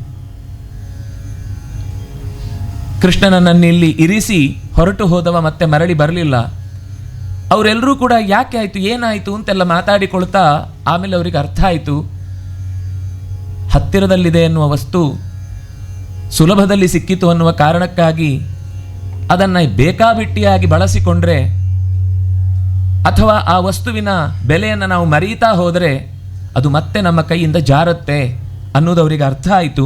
ಕೃಷ್ಣನನ್ನಿಲ್ಲಿ ಇರಿಸಿ ಹೊರಟು ಹೋದವ ಮತ್ತೆ ಮರಳಿ ಬರಲಿಲ್ಲ. ಅವರೆಲ್ಲರೂ ಕೂಡ ಯಾಕೆ ಆಯಿತು, ಏನಾಯಿತು ಅಂತೆಲ್ಲ ಮಾತಾಡಿಕೊಳ್ತಾ ಆಮೇಲೆ ಅವರಿಗೆ ಅರ್ಥ ಆಯಿತು, ಹತ್ತಿರದಲ್ಲಿದೆ ಎನ್ನುವ ವಸ್ತು ಸುಲಭದಲ್ಲಿ ಸಿಕ್ಕಿತು ಅನ್ನುವ ಕಾರಣಕ್ಕಾಗಿ ಅದನ್ನು ಬೇಕಾಬಿಟ್ಟಿಯಾಗಿ ಬಳಸಿಕೊಂಡ್ರೆ ಅಥವಾ ಆ ವಸ್ತುವಿನ ಬೆಲೆಯನ್ನು ನಾವು ಮರೀತಾ ಹೋದರೆ ಅದು ಮತ್ತೆ ನಮ್ಮ ಕೈಯಿಂದ ಜಾರತ್ತೆ ಅನ್ನೋದು ಅವರಿಗೆ ಅರ್ಥ ಆಯಿತು.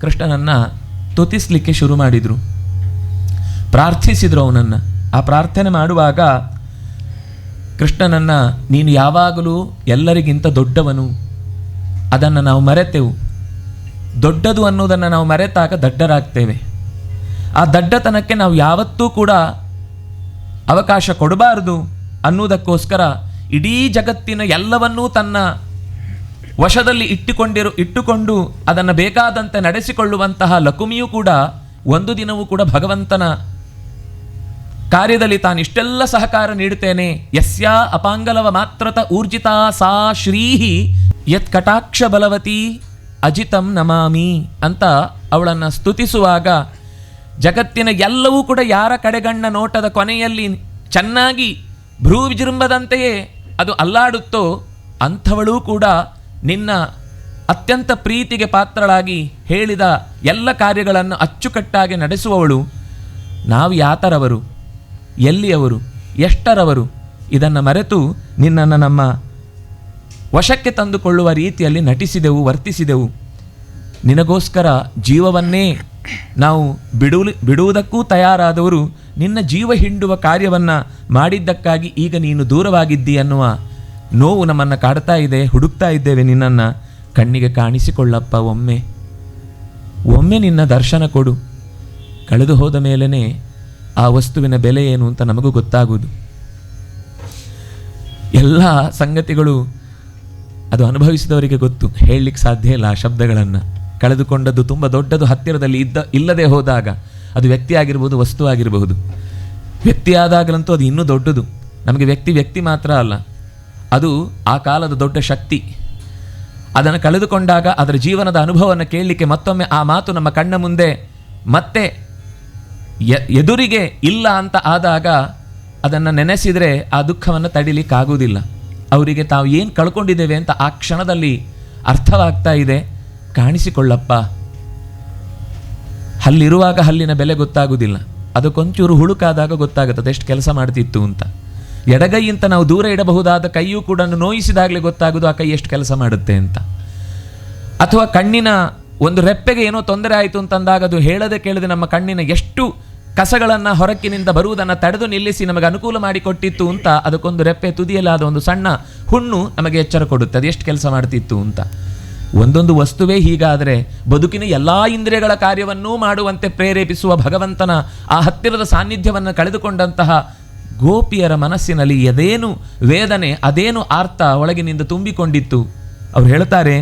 ಕೃಷ್ಣನನ್ನು ತುತಿಸ್ಲಿಕ್ಕೆ ಶುರು ಮಾಡಿದರು, ಪ್ರಾರ್ಥಿಸಿದರು ಅವನನ್ನು. ಆ ಪ್ರಾರ್ಥನೆ ಮಾಡುವಾಗ ಕೃಷ್ಣನನ್ನು ನೀನು ಯಾವಾಗಲೂ ಎಲ್ಲರಿಗಿಂತ ದೊಡ್ಡವನು, ಅದನ್ನು ನಾವು ಮರೆತೆವು. ದೊಡ್ಡದು ಅನ್ನೋದನ್ನು ನಾವು ಮರೆತಾಗ ದಡ್ಡರಾಗ್ತೇವೆ. ಆ ದಡ್ಡತನಕ್ಕೆ ನಾವು ಯಾವತ್ತೂ ಕೂಡ ಅವಕಾಶ ಕೊಡಬಾರದು ಅನ್ನುವುದಕ್ಕೋಸ್ಕರ ಇಡೀ ಜಗತ್ತಿನ ಎಲ್ಲವನ್ನೂ ತನ್ನ ವಶದಲ್ಲಿ ಇಟ್ಟುಕೊಂಡು ಅದನ್ನು ಬೇಕಾದಂತೆ ನಡೆಸಿಕೊಳ್ಳುವಂತಹ ಲಕುಮಿಯೂ ಕೂಡ ಒಂದು ದಿನವೂ ಕೂಡ ಭಗವಂತನ ಕಾರ್ಯದಲ್ಲಿ ತಾನು ಇಷ್ಟೆಲ್ಲ ಸಹಕಾರ ನೀಡುತ್ತೇನೆ. ಯಸ್ಯಾ ಅಪಾಂಗಲವ ಮಾತ್ರತ ಊರ್ಜಿತಾ ಸಾ ಶ್ರೀಹಿ ಯತ್ ಕಟಾಕ್ಷ ಬಲವತಿ ಅಜಿತಂ ನಮಾಮಿ ಅಂತ ಅವಳನ್ನು ಸ್ತುತಿಸುವಾಗ ಜಗತ್ತಿನ ಎಲ್ಲವೂ ಕೂಡ ಯಾರ ಕಡೆಗಣ್ಣ ನೋಟದ ಕೊನೆಯಲ್ಲಿ ಚೆನ್ನಾಗಿ ಭ್ರೂ ವಿಜೃಂಭದಂತೆಯೇ ಅದು ಅಲ್ಲಾಡುತ್ತೋ ಅಂಥವಳೂ ಕೂಡ ನಿನ್ನ ಅತ್ಯಂತ ಪ್ರೀತಿಗೆ ಪಾತ್ರಳಾಗಿ ಹೇಳಿದ ಎಲ್ಲ ಕಾರ್ಯಗಳನ್ನು ಅಚ್ಚುಕಟ್ಟಾಗಿ ನಡೆಸುವವಳು. ನಾವು ಯಾತರವರು, ಎಲ್ಲಿಯವರು, ಎಷ್ಟರವರು ಇದನ್ನು ಮರೆತು ನಿನ್ನನ್ನು ನಮ್ಮ ವಶಕ್ಕೆ ತಂದುಕೊಳ್ಳುವ ರೀತಿಯಲ್ಲಿ ನಟಿಸಿದೆವು, ವರ್ತಿಸಿದೆವು. ನಿನಗೋಸ್ಕರ ಜೀವವನ್ನೇ ನಾವು ಬಿಡುವುದಕ್ಕೂ ತಯಾರಾದವರು ನಿನ್ನ ಜೀವ ಹಿಂಡುವ ಕಾರ್ಯವನ್ನು ಮಾಡಿದ್ದಕ್ಕಾಗಿ ಈಗ ನೀನು ದೂರವಾಗಿದ್ದಿ ಅನ್ನುವ ನೋವು ನಮ್ಮನ್ನು ಕಾಡ್ತಾ ಇದೆ. ಹುಡುಕ್ತಾ ಇದ್ದೇವೆ ನಿನ್ನನ್ನು. ಕಣ್ಣಿಗೆ ಕಾಣಿಸಿಕೊಳ್ಳಪ್ಪ, ಒಮ್ಮೆ ನಿನ್ನ ದರ್ಶನ ಕೊಡು. ಕಳೆದು ಹೋದ ಮೇಲೇ ಆ ವಸ್ತುವಿನ ಬೆಲೆ ಏನು ಅಂತ ನಮಗೂ ಗೊತ್ತಾಗುವುದು. ಎಲ್ಲ ಸಂಗತಿಗಳು ಅದು ಅನುಭವಿಸಿದವರಿಗೆ ಗೊತ್ತು, ಹೇಳಲಿಕ್ಕೆ ಸಾಧ್ಯ ಇಲ್ಲ ಆ ಶಬ್ದಗಳನ್ನು. ಕಳೆದುಕೊಂಡದ್ದು ತುಂಬ ದೊಡ್ಡದು, ಹತ್ತಿರದಲ್ಲಿ ಇಲ್ಲದೆ ಹೋದಾಗ ಅದು ವ್ಯಕ್ತಿ ಆಗಿರ್ಬೋದು, ವಸ್ತು ಆಗಿರಬಹುದು. ವ್ಯಕ್ತಿ ಆದಾಗಲಂತೂ ಅದು ಇನ್ನೂ ದೊಡ್ಡದು. ನಮಗೆ ವ್ಯಕ್ತಿ ಮಾತ್ರ ಅಲ್ಲ, ಅದು ಆ ಕಾಲದ ದೊಡ್ಡ ಶಕ್ತಿ. ಅದನ್ನು ಕಳೆದುಕೊಂಡಾಗ ಅದರ ಜೀವನದ ಅನುಭವವನ್ನು ಕೇಳಲಿಕ್ಕೆ ಮತ್ತೊಮ್ಮೆ ಆ ಮಾತು ನಮ್ಮ ಕಣ್ಣ ಮುಂದೆ ಮತ್ತೆ ಎದುರಿಗೆ ಇಲ್ಲ ಅಂತ ಆದಾಗ ಅದನ್ನು ನೆನೆಸಿದರೆ ಆ ದುಃಖವನ್ನು ತಡಿಲಿಕ್ಕಾಗುವುದಿಲ್ಲ. ಅವರಿಗೆ ತಾವು ಏನು ಕಳ್ಕೊಂಡಿದ್ದೇವೆ ಅಂತ ಆ ಕ್ಷಣದಲ್ಲಿ ಅರ್ಥವಾಗ್ತಾ ಇದೆ, ಕಾಣಿಸಿಕೊಳ್ಳಪ್ಪ. ಹಲ್ಲಿರುವಾಗ ಹಲ್ಲಿನ ಬೆಲೆ ಗೊತ್ತಾಗುವುದಿಲ್ಲ, ಅದಕ್ಕೊಂಚೂರು ಹುಳುಕಾದಾಗ ಗೊತ್ತಾಗುತ್ತದೆ ಎಷ್ಟು ಕೆಲಸ ಮಾಡ್ತಿತ್ತು ಅಂತ. ಎಡಗೈ ಅಂತ ನಾವು ದೂರ ಇಡಬಹುದಾದ ಕೈಯೂ ಕೂಡ ನೋಯಿಸಿದಾಗಲೇ ಗೊತ್ತಾಗೋದು ಆ ಕೈ ಎಷ್ಟು ಕೆಲಸ ಮಾಡುತ್ತೆ ಅಂತ. ಅಥವಾ ಕಣ್ಣಿನ ಒಂದು ರೆಪ್ಪೆಗೆ ಏನೋ ತೊಂದರೆ ಆಯಿತು ಅಂತಂದಾಗ ಅದು ಹೇಳದೆ ಕೇಳದೆ ನಮ್ಮ ಕಣ್ಣಿನ ಎಷ್ಟು ಕಸಗಳನ್ನು ಹೊರಕ್ಕಿನಿಂದ ಬರುವುದನ್ನು ತಡೆದು ನಿಲ್ಲಿಸಿ ನಮಗೆ ಅನುಕೂಲ ಮಾಡಿಕೊಟ್ಟಿತ್ತು ಅಂತ. ಅದಕ್ಕೊಂದು ರೆಪ್ಪೆ ತುದಿಯಲ್ಲಾದ ಒಂದು ಸಣ್ಣ ಹುಣ್ಣು ನಮಗೆ ಎಚ್ಚರ ಕೊಡುತ್ತೆ ಅದು ಎಷ್ಟು ಕೆಲಸ ಮಾಡ್ತಿತ್ತು ಅಂತ. ಒಂದೊಂದು ವಸ್ತುವೇ ಹೀಗಾದರೆ ಬದುಕಿನ ಎಲ್ಲ ಇಂದ್ರಿಯಗಳ ಕಾರ್ಯವನ್ನೂ ಮಾಡುವಂತೆ ಪ್ರೇರೇಪಿಸುವ ಭಗವಂತನ ಆ ಹತ್ತಿರದ ಸಾನ್ನಿಧ್ಯವನ್ನು ಕಳೆದುಕೊಂಡಂತಹ ಗೋಪಿಯರ ಮನಸ್ಸಿನಲ್ಲಿ ಅದೇನು ವೇದನೆ, ಅದೇನು ಆರ್ತ ಒಳಗಿನಿಂದ ತುಂಬಿಕೊಂಡಿತ್ತು. ಅವ್ರು ಹೇಳ್ತಾರೆ,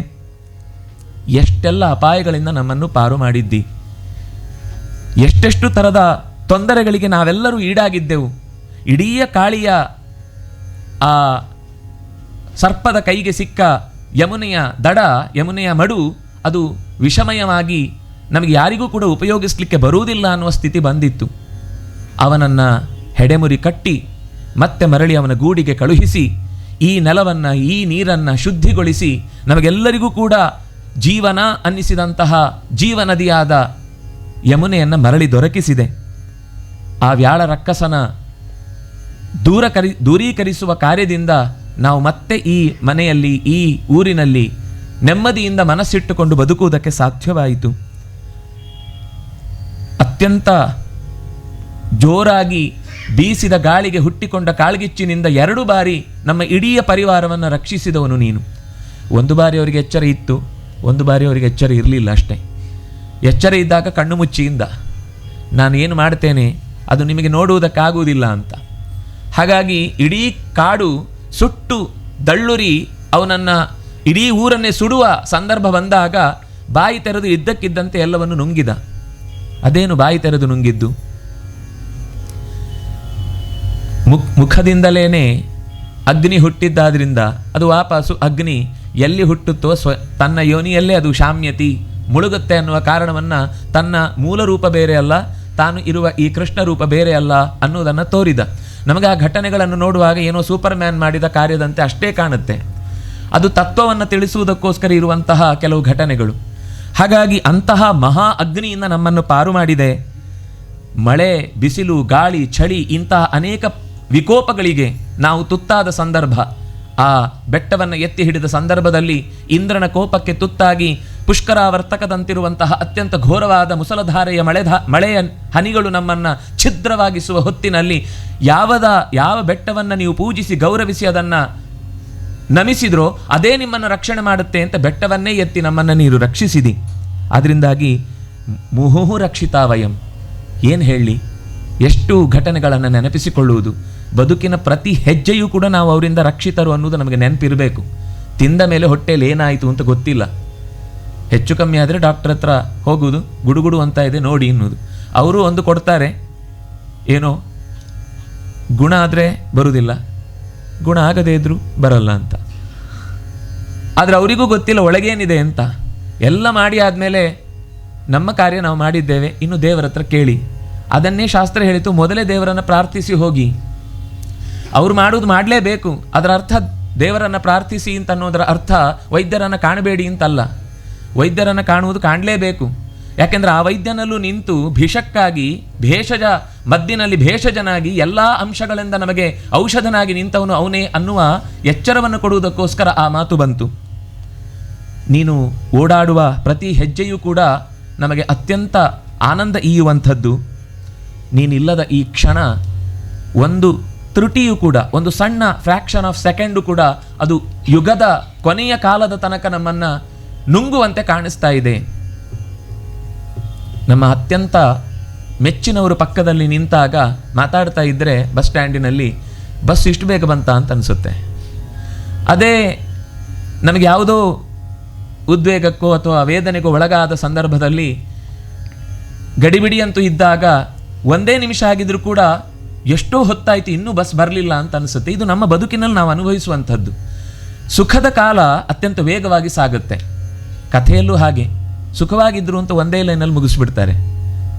ಎಷ್ಟೆಲ್ಲ ಅಪಾಯಗಳಿಂದ ನಮ್ಮನ್ನು ಪಾರು ಮಾಡಿದ್ದಿ, ಎಷ್ಟೆಷ್ಟು ಥರದ ತೊಂದರೆಗಳಿಗೆ ನಾವೆಲ್ಲರೂ ಈಡಾಗಿದ್ದೆವು. ಇಡೀ ಕಾಳಿಯ ಆ ಸರ್ಪದ ಕೈಗೆ ಸಿಕ್ಕ ಯಮುನೆಯ ದಡ, ಯಮುನೆಯ ಮಡು, ಅದು ವಿಷಮಯವಾಗಿ ನಮಗೆ ಯಾರಿಗೂ ಕೂಡ ಉಪಯೋಗಿಸಲಿಕ್ಕೆ ಬರುವುದಿಲ್ಲ ಅನ್ನುವ ಸ್ಥಿತಿ ಬಂದಿತ್ತು. ಅವನನ್ನು ಹೆಡೆಮುರಿ ಕಟ್ಟಿ ಮತ್ತೆ ಮರಳಿ ಅವನ ಗೂಡಿಗೆ ಕಳುಹಿಸಿ ಈ ನೆಲವನ್ನು, ಈ ನೀರನ್ನು ಶುದ್ಧಿಗೊಳಿಸಿ ನಮಗೆಲ್ಲರಿಗೂ ಕೂಡ ಜೀವನ ಅನ್ನಿಸಿದಂತಹ ಜೀವನದಿಯಾದ ಯಮುನೆಯನ್ನು ಮರಳಿ ದೊರಕಿಸಿದೆ. ಆ ವ್ಯಾಳ ರಕ್ಕಸನ ದೂರೀಕರಿಸುವ ಕಾರ್ಯದಿಂದ ನಾವು ಮತ್ತೆ ಈ ಮನೆಯಲ್ಲಿ, ಈ ಊರಿನಲ್ಲಿ ನೆಮ್ಮದಿಯಿಂದ ಮನಸ್ಸಿಟ್ಟುಕೊಂಡು ಬದುಕುವುದಕ್ಕೆ ಸಾಧ್ಯವಾಯಿತು. ಅತ್ಯಂತ ಜೋರಾಗಿ ಬೀಸಿದ ಗಾಳಿಗೆ ಹುಟ್ಟಿಕೊಂಡ ಕಾಳ್ಗಿಚ್ಚಿನಿಂದ 2 ಬಾರಿ ನಮ್ಮ ಇಡೀ ಪರಿವಾರವನ್ನು ರಕ್ಷಿಸಿದವನು ನೀನು. ಒಂದು ಬಾರಿ ಅವರಿಗೆ ಎಚ್ಚರ ಇತ್ತು, ಒಂದು ಬಾರಿ ಅವರಿಗೆ ಎಚ್ಚರ ಇರಲಿಲ್ಲ ಅಷ್ಟೇ. ಎಚ್ಚರ ಇದ್ದಾಗ ಕಣ್ಣು ಮುಚ್ಚಿಯಿಂದ ನಾನು ಏನು ಮಾಡ್ತೇನೆ ಅದು ನಿಮಗೆ ನೋಡುವುದಕ್ಕಾಗುವುದಿಲ್ಲ ಅಂತ. ಹಾಗಾಗಿ ಇಡೀ ಕಾಡು ಸುಟ್ಟು ದಳ್ಳುರಿ ಅವನನ್ನು, ಇಡೀ ಊರನ್ನೇ ಸುಡುವ ಸಂದರ್ಭ ಬಂದಾಗ ಬಾಯಿ ತೆರೆದು ಇದ್ದಕ್ಕಿದ್ದಂತೆ ಎಲ್ಲವನ್ನು ನುಂಗಿದ. ಅದೇನು ಬಾಯಿ ತೆರೆದು ನುಂಗಿದ್ದು? ಮುಖದಿಂದಲೇ ಅಗ್ನಿ ಹುಟ್ಟಿದ್ದಾದ್ರಿಂದ ಅದು ವಾಪಸ್ಸು ಅಗ್ನಿ ಎಲ್ಲಿ ಹುಟ್ಟುತ್ತೋ ತನ್ನ ಯೋನಿಯಲ್ಲೇ ಅದು ಶಾಮ್ಯತಿ ಮುಳುಗುತ್ತೆ ಅನ್ನುವ ಕಾರಣವನ್ನು ತನ್ನ ಮೂಲ ರೂಪ ಬೇರೆ ಅಲ್ಲ, ತಾನು ಇರುವ ಈ ಕೃಷ್ಣ ರೂಪ ಬೇರೆ ಅಲ್ಲ ಅನ್ನೋದನ್ನು ತೋರಿದ. ನಮಗೆ ಆ ಘಟನೆಗಳನ್ನು ನೋಡುವಾಗ ಏನೋ ಸೂಪರ್ ಮ್ಯಾನ್ ಮಾಡಿದ ಕಾರ್ಯದಂತೆ ಅಷ್ಟೇ ಕಾಣುತ್ತೆ. ಅದು ತತ್ವವನ್ನು ತಿಳಿಸುವುದಕ್ಕೋಸ್ಕರ ಇರುವಂತಹ ಕೆಲವು ಘಟನೆಗಳು. ಹಾಗಾಗಿ ಅಂತಹ ಮಹಾ ಅಗ್ನಿಯಿಂದ ನಮ್ಮನ್ನು ಪಾರು ಮಾಡಿದೆ. ಮಳೆ, ಬಿಸಿಲು, ಗಾಳಿ, ಚಳಿ ಇಂತಹ ಅನೇಕ ವಿಕೋಪಗಳಿಗೆ ನಾವು ತುತ್ತಾದ ಸಂದರ್ಭ, ಆ ಬೆಟ್ಟವನ್ನು ಎತ್ತಿ ಹಿಡಿದ ಸಂದರ್ಭದಲ್ಲಿ ಇಂದ್ರನ ಕೋಪಕ್ಕೆ ತುತ್ತಾಗಿ ಪುಷ್ಕರಾವರ್ತಕದಂತಿರುವಂತಹ ಅತ್ಯಂತ ಘೋರವಾದ ಮುಸಲಧಾರೆಯ ಮಳೆಯ ಹನಿಗಳು ನಮ್ಮನ್ನು ಛಿದ್ರವಾಗಿಸುವ ಹೊತ್ತಿನಲ್ಲಿ ಯಾವ ಬೆಟ್ಟವನ್ನು ನೀವು ಪೂಜಿಸಿ ಗೌರವಿಸಿ ಅದನ್ನು ನಮಿಸಿದ್ರೋ ಅದೇ ನಿಮ್ಮನ್ನು ರಕ್ಷಣೆ ಮಾಡುತ್ತೆ ಅಂತ ಬೆಟ್ಟವನ್ನೇ ಎತ್ತಿ ನಮ್ಮನ್ನು ನೀರು ರಕ್ಷಿಸಿದಿ. ಅದರಿಂದಾಗಿ ಮುಹುಹು ರಕ್ಷಿತಾವಯಂ. ಏನು ಹೇಳಿ, ಎಷ್ಟು ಘಟನೆಗಳನ್ನು ನೆನಪಿಸಿಕೊಳ್ಳುವುದು. ಬದುಕಿನ ಪ್ರತಿ ಹೆಜ್ಜೆಯೂ ಕೂಡ ನಾವು ಅವರಿಂದ ರಕ್ಷಿತರು ಅನ್ನೋದು ನಮಗೆ ನೆನಪಿರಬೇಕು. ತಿಂದ ಮೇಲೆ ಹೊಟ್ಟೆಯಲ್ಲಿ ಏನಾಯಿತು ಅಂತ ಗೊತ್ತಿಲ್ಲ. ಹೆಚ್ಚು ಕಮ್ಮಿ ಆದರೆ ಡಾಕ್ಟರ್ ಹತ್ರ ಹೋಗುವುದು, ಗುಡುಗುಡು ಅಂತ ಇದೆ ನೋಡಿ ಅನ್ನೋದು. ಅವರು ಒಂದು ಕೊಡ್ತಾರೆ, ಏನೋ ಗುಣ ಆದರೆ ಬರುವುದಿಲ್ಲ, ಗುಣ ಆಗದೇ ಇದ್ರೂ ಬರಲ್ಲ ಅಂತ. ಆದರೆ ಅವರಿಗೂ ಗೊತ್ತಿಲ್ಲ ಒಳಗೇನಿದೆ ಅಂತ. ಎಲ್ಲ ಮಾಡಿ ಆದಮೇಲೆ ನಮ್ಮ ಕಾರ್ಯ ನಾವು ಮಾಡಿದ್ದೇವೆ, ಇನ್ನು ದೇವರ ಹತ್ರ ಕೇಳಿ. ಅದನ್ನೇ ಶಾಸ್ತ್ರ ಹೇಳಿತು, ಮೊದಲೇ ದೇವರನ್ನು ಪ್ರಾರ್ಥಿಸಿ ಹೋಗಿ. ಅವರು ಮಾಡುವುದು ಮಾಡಲೇಬೇಕು. ಅದರ ಅರ್ಥ ದೇವರನ್ನು ಪ್ರಾರ್ಥಿಸಿ ಅಂತ ಅನ್ನೋದರ ಅರ್ಥ ವೈದ್ಯರನ್ನು ಕಾಣಬೇಡಿ ಅಂತಲ್ಲ. ವೈದ್ಯರನ್ನು ಕಾಣುವುದು ಕಾಣಲೇಬೇಕು. ಯಾಕೆಂದರೆ ಆ ವೈದ್ಯನಲ್ಲೂ ನಿಂತು ಭಿಷಕ್ಕಾಗಿ ಭೇಷಜ ಮದ್ದಿನಲ್ಲಿ ಭೇಷಜನಾಗಿ ಎಲ್ಲ ಅಂಶಗಳಿಂದ ನಮಗೆ ಔಷಧನಾಗಿ ನಿಂತವನು ಅವನೇ ಅನ್ನುವ ಎಚ್ಚರವನ್ನು ಕೊಡುವುದಕ್ಕೋಸ್ಕರ ಆ ಮಾತು ಬಂತು. ನೀನು ಓಡಾಡುವ ಪ್ರತಿ ಹೆಜ್ಜೆಯೂ ಕೂಡ ನಮಗೆ ಅತ್ಯಂತ ಆನಂದ ಈಯುವಂಥದ್ದು. ನೀನಿಲ್ಲದ ಈ ಕ್ಷಣ, ಒಂದು ತ್ರುಟಿಯೂ ಕೂಡ, ಒಂದು ಸಣ್ಣ ಫ್ರ್ಯಾಕ್ಷನ್ ಆಫ್ ಸೆಕೆಂಡು ಕೂಡ ಅದು ಯುಗದ ಕೊನೆಯ ಕಾಲದ ತನಕ ನಮ್ಮನ್ನು ನುಂಗುವಂತೆ ಕಾಣಿಸ್ತಾ ಇದೆ. ನಮ್ಮ ಅತ್ಯಂತ ಮೆಚ್ಚಿನವರು ಪಕ್ಕದಲ್ಲಿ ನಿಂತಾಗ ಮಾತಾಡ್ತಾ ಇದ್ದರೆ ಬಸ್ ಸ್ಟ್ಯಾಂಡಿನಲ್ಲಿ ಬಸ್ ಇಷ್ಟು ಬೇಗ ಬಂತ ಅಂತ ಅನಿಸುತ್ತೆ. ಅದೇ ನಮಗೆ ಯಾವುದೋ ಉದ್ವೇಗಕ್ಕೋ ಅಥವಾ ವೇದನೆಗೋ ಒಳಗಾದ ಸಂದರ್ಭದಲ್ಲಿ ಗಡಿಬಿಡಿ ಅಂತೂ ಇದ್ದಾಗ ಒಂದೇ ನಿಮಿಷ ಆಗಿದ್ರೂ ಕೂಡ ಎಷ್ಟೋ ಹೊತ್ತಾಯಿತು ಇನ್ನೂ ಬಸ್ ಬರಲಿಲ್ಲ ಅಂತ ಅನಿಸುತ್ತೆ. ಇದು ನಮ್ಮ ಬದುಕಿನಲ್ಲಿ ನಾವು ಅನುಭವಿಸುವಂಥದ್ದು. ಸುಖದ ಕಾಲ ಅತ್ಯಂತ ವೇಗವಾಗಿ ಸಾಗುತ್ತೆ. ಕಥೆಯಲ್ಲೂ ಹಾಗೆ, ಸುಖವಾಗಿದ್ದರು ಅಂತ ಒಂದೇ ಲೈನಲ್ಲಿ ಮುಗಿಸ್ಬಿಡ್ತಾರೆ.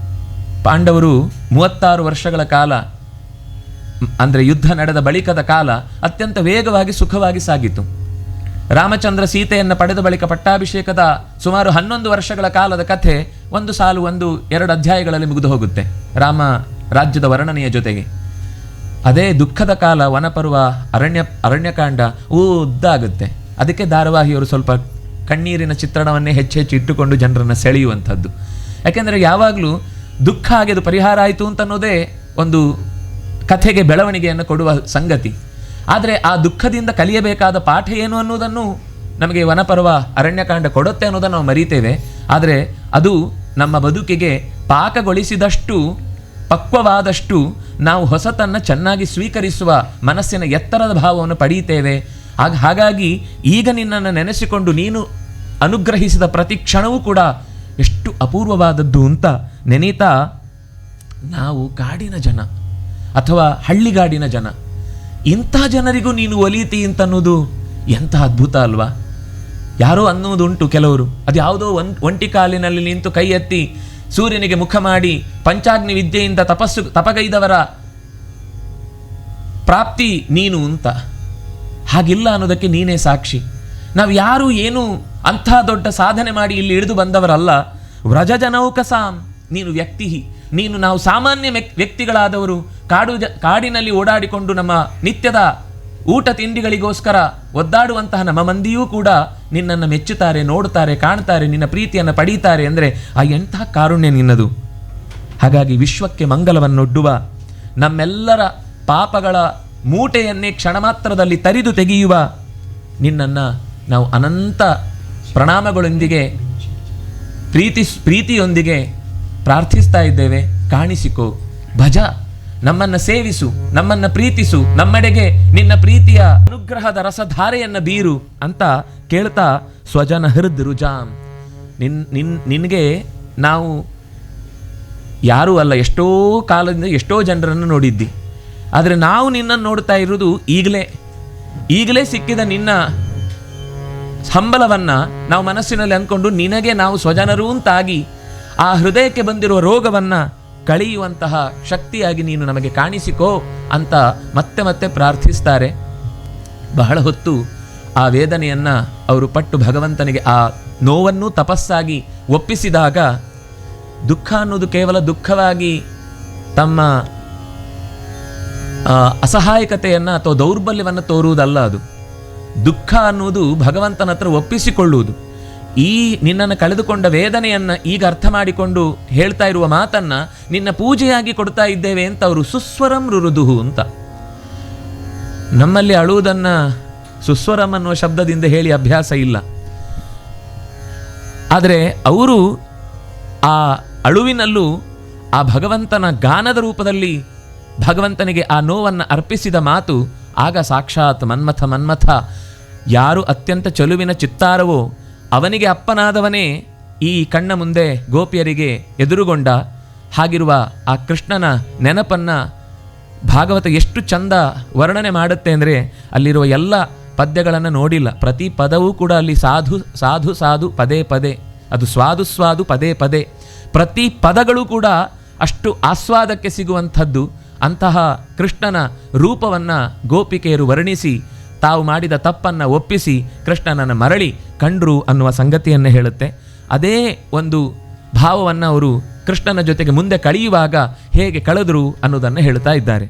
ಪಾಂಡವರು 36 ವರ್ಷಗಳ ಕಾಲ, ಅಂದರೆ ಯುದ್ಧ ನಡೆದ ಬಳಿಕದ ಕಾಲ ಅತ್ಯಂತ ವೇಗವಾಗಿ ಸುಖವಾಗಿ ಸಾಗಿತು. ರಾಮಚಂದ್ರ ಸೀತೆಯನ್ನು ಪಡೆದ ಬಳಿಕ ಪಟ್ಟಾಭಿಷೇಕದ ಸುಮಾರು 11 ವರ್ಷಗಳ ಕಾಲದ ಕಥೆ ಒಂದು ಸಾಲು 1-2 ಅಧ್ಯಾಯಗಳಲ್ಲಿ ಮುಗಿದು ಹೋಗುತ್ತೆ ರಾಮ ರಾಜ್ಯದ ವರ್ಣನೆಯ ಜೊತೆಗೆ. ಅದೇ ದುಃಖದ ಕಾಲ ವನಪರ್ವ, ಅರಣ್ಯಕಾಂಡ ಉದ್ದಾಗುತ್ತೆ. ಅದಕ್ಕೆ ಧಾರಾವಾಹಿಯವರು ಸ್ವಲ್ಪ ಕಣ್ಣೀರಿನ ಚಿತ್ರಣವನ್ನೇ ಹೆಚ್ಚು ಇಟ್ಟುಕೊಂಡು ಜನರನ್ನು ಸೆಳೆಯುವಂಥದ್ದು. ಯಾಕೆಂದರೆ ಯಾವಾಗಲೂ ದುಃಖ ಆಗಿ ಅದು ಪರಿಹಾರ ಆಯಿತು ಅಂತ ಅನ್ನೋದೇ ಒಂದು ಕಥೆಗೆ ಬೆಳವಣಿಗೆಯನ್ನು ಕೊಡುವ ಸಂಗತಿ. ಆದರೆ ಆ ದುಃಖದಿಂದ ಕಲಿಯಬೇಕಾದ ಪಾಠ ಏನು ಅನ್ನೋದನ್ನು ನಮಗೆ ವನಪರ್ವ, ಅರಣ್ಯಕಾಂಡ ಕೊಡುತ್ತೆ ಅನ್ನೋದನ್ನು ನಾವು ಮರೀತೇವೆ. ಆದರೆ ಅದು ನಮ್ಮ ಬದುಕಿಗೆ ಪಾಕಗೊಳಿಸಿದಷ್ಟು, ಪಕ್ವವಾದಷ್ಟು ನಾವು ಹೊಸತನ್ನು ಚೆನ್ನಾಗಿ ಸ್ವೀಕರಿಸುವ ಮನಸ್ಸಿನ ಎತ್ತರದ ಭಾವವನ್ನು ಪಡೆಯುತ್ತೇವೆ. ಹಾಗಾಗಿ ಈಗ ನಿನ್ನನ್ನು ನೆನೆಸಿಕೊಂಡು ನೀನು ಅನುಗ್ರಹಿಸಿದ ಪ್ರತಿ ಕ್ಷಣವೂ ಕೂಡ ಎಷ್ಟು ಅಪೂರ್ವವಾದದ್ದು ಅಂತ ನೆನೀತಾ, ನಾವು ಕಾಡಿನ ಜನ ಅಥವಾ ಹಳ್ಳಿಗಾಡಿನ ಜನ, ಇಂಥ ಜನರಿಗೂ ನೀನು ಒಲಿತಿ ಅಂತನ್ನೋದು ಎಂಥ ಅದ್ಭುತ ಅಲ್ವಾ. ಯಾರೋ ಅನ್ನೋದುಂಟು ಕೆಲವರು, ಅದು ಯಾವುದೋ ಒಂಟಿ ಕಾಲಿನಲ್ಲಿ ನಿಂತು ಕೈ ಎತ್ತಿ ಸೂರ್ಯನಿಗೆ ಮುಖ ಮಾಡಿ ಪಂಚಾಗ್ನಿ ವಿದ್ಯೆಯಿಂದ ತಪಗೈದವರ ಪ್ರಾಪ್ತಿ ನೀನು ಅಂತ. ಹಾಗಿಲ್ಲ ಅನ್ನೋದಕ್ಕೆ ನೀನೇ ಸಾಕ್ಷಿ. ನಾವು ಯಾರು ಏನು ಅಂಥ ದೊಡ್ಡ ಸಾಧನೆ ಮಾಡಿ ಇಲ್ಲಿ ಇಳಿದು ಬಂದವರಲ್ಲ. ವ್ರಜಜನೌಕಸಾಂ, ನೀನು ವ್ಯಕ್ತಿ, ನೀನು ನಾವು ಸಾಮಾನ್ಯ ವ್ಯಕ್ತಿಗಳಾದವರು ಕಾಡಿನಲ್ಲಿ ಓಡಾಡಿಕೊಂಡು ನಮ್ಮ ನಿತ್ಯದ ಊಟ ತಿಂಡಿಗಳಿಗೋಸ್ಕರ ಒದ್ದಾಡುವಂತಹ ನಮ್ಮ ಮಂದಿಯೂ ಕೂಡ ನಿನ್ನನ್ನು ಮೆಚ್ಚುತ್ತಾರೆ, ನೋಡುತ್ತಾರೆ, ಕಾಣ್ತಾರೆ, ನಿನ್ನ ಪ್ರೀತಿಯನ್ನು ಪಡೀತಾರೆ. ಅಂದರೆ ಆ ಎಂಥ ಕಾರುಣ್ಯ ನಿನ್ನದು. ಹಾಗಾಗಿ ವಿಶ್ವಕ್ಕೆ ಮಂಗಲವನ್ನೊಡ್ಡುವ, ನಮ್ಮೆಲ್ಲರ ಪಾಪಗಳ ಮೂಟೆಯನ್ನೇ ಕ್ಷಣ ಮಾತ್ರದಲ್ಲಿ ತರಿದು ತೆಗೆಯುವ ನಿನ್ನನ್ನು ನಾವು ಅನಂತ ಪ್ರಣಾಮಗಳೊಂದಿಗೆ ಪ್ರೀತಿಯೊಂದಿಗೆ ಪ್ರಾರ್ಥಿಸ್ತಾ ಇದ್ದೇವೆ. ಕಾಣಿಸಿಕೋ, ಭಜ, ನಮ್ಮನ್ನು ಸೇವಿಸು, ನಮ್ಮನ್ನು ಪ್ರೀತಿಸು, ನಮ್ಮೆಡೆಗೆ ನಿನ್ನ ಪ್ರೀತಿಯ ಅನುಗ್ರಹದ ರಸಧಾರೆಯನ್ನು ಬೀರು ಅಂತ ಕೇಳ್ತಾ, ಸ್ವಜನ ಹೃದ್ ರುಜಾಂ, ನಿನಗೆ ನಾವು ಯಾರೂ ಅಲ್ಲ, ಎಷ್ಟೋ ಕಾಲದಿಂದ ಎಷ್ಟೋ ಜನರನ್ನು ನೋಡಿದ್ದಿ. ಆದರೆ ನಾವು ನಿನ್ನನ್ನು ನೋಡ್ತಾ ಇರೋದು ಈಗಲೇ ಸಿಕ್ಕಿದ ನಿನ್ನ ಹಂಬಲವನ್ನು ನಾವು ಮನಸ್ಸಿನಲ್ಲಿ ಅಂದ್ಕೊಂಡು ನಿನಗೆ ನಾವು ಸ್ವಜನರೂ ಅಂತಾಗಿ ಆ ಹೃದಯಕ್ಕೆ ಬಂದಿರುವ ರೋಗವನ್ನು ಕಳೆಯುವಂತಹ ಶಕ್ತಿಯಾಗಿ ನೀನು ನಮಗೆ ಕಾಣಿಸಿಕೋ ಅಂತ ಮತ್ತೆ ಮತ್ತೆ ಪ್ರಾರ್ಥಿಸ್ತಾರೆ. ಬಹಳ ಹೊತ್ತು ಆ ವೇದನೆಯನ್ನು ಅವರು ಪಟ್ಟು ಭಗವಂತನಿಗೆ ಆ ನೋವನ್ನು ತಪಸ್ಸಾಗಿ ಒಪ್ಪಿಸಿದಾಗ, ದುಃಖ ಅನ್ನೋದು ಕೇವಲ ದುಃಖವಾಗಿ ತಮ್ಮ ಅಸಹಾಯಕತೆಯನ್ನು ಅಥವಾ ದೌರ್ಬಲ್ಯವನ್ನು ತೋರುವುದಲ್ಲ. ಅದು ದುಃಖ ಅನ್ನುವುದು ಭಗವಂತನ ಹತ್ರ ಒಪ್ಪಿಸಿಕೊಳ್ಳುವುದು. ಈ ನಿನ್ನನ್ನು ಕಳೆದುಕೊಂಡ ವೇದನೆಯನ್ನು ಈಗ ಅರ್ಥ ಮಾಡಿಕೊಂಡು ಹೇಳ್ತಾ ಇರುವ ಮಾತನ್ನು ನಿನ್ನ ಪೂಜೆಯಾಗಿ ಕೊಡ್ತಾ ಇದ್ದೇವೆ ಅಂತ ಅವರು ಸುಸ್ವರಂ ರುರುದುಹು ಅಂತ. ನಮ್ಮಲ್ಲಿ ಅಳುವುದನ್ನು ಸುಸ್ವರಂ ಅನ್ನುವ ಶಬ್ದದಿಂದ ಹೇಳಿ ಅಭ್ಯಾಸ ಇಲ್ಲ. ಆದರೆ ಅವರು ಆ ಅಳುವಿನಲ್ಲೂ ಆ ಭಗವಂತನ ಗಾನದ ರೂಪದಲ್ಲಿ ಭಗವಂತನಿಗೆ ಆ ನೋವನ್ನು ಅರ್ಪಿಸಿದ ಮಾತು ಆಗ ಸಾಕ್ಷಾತ್ ಮನ್ಮಥ ಯಾರು ಅತ್ಯಂತ ಚಲುವಿನ ಚಿತ್ತಾರವೋ ಅವನಿಗೆ ಅಪ್ಪನಾದವನೇ ಈ ಕಣ್ಣ ಮುಂದೆ ಗೋಪಿಯರಿಗೆ ಎದುರುಗೊಂಡ. ಹಾಗಿರುವ ಆ ಕೃಷ್ಣನ ನೆನಪನ್ನು ಭಾಗವತ ಎಷ್ಟು ಚಂದ ವರ್ಣನೆ ಮಾಡುತ್ತೆ ಅಂದರೆ, ಅಲ್ಲಿರುವ ಎಲ್ಲ ಪದ್ಯಗಳನ್ನು ನೋಡಿಲ್ಲ, ಪ್ರತಿ ಪದವೂ ಕೂಡ ಅಲ್ಲಿ ಸಾಧು ಸಾಧು ಸಾಧು ಪದೇ ಪದೇ, ಅದು ಸ್ವಾದು ಸ್ವಾದು ಪದೇ ಪದೇ, ಪ್ರತಿ ಪದಗಳು ಕೂಡ ಅಷ್ಟು ಆಸ್ವಾದಕ್ಕೆ ಸಿಗುವಂಥದ್ದು. ಅಂತಹ ಕೃಷ್ಣನ ರೂಪವನ್ನು ಗೋಪಿಕೆಯರು ವರ್ಣಿಸಿ ತಾವು ಮಾಡಿದ ತಪ್ಪನ್ನು ಒಪ್ಪಿಸಿ ಕೃಷ್ಣನನ್ನು ಮರಳಿ ಕಂಡ್ರು ಅನ್ನುವ ಸಂಗತಿಯನ್ನು ಹೇಳುತ್ತೆ. ಅದೇ ಒಂದು ಭಾವವನ್ನು ಅವರು ಕೃಷ್ಣನ ಜೊತೆಗೆ ಮುಂದೆ ಕಳೆಯುವಾಗ ಹೇಗೆ ಕಳೆದರು ಅನ್ನೋದನ್ನು ಹೇಳ್ತಾ ಇದ್ದಾರೆ.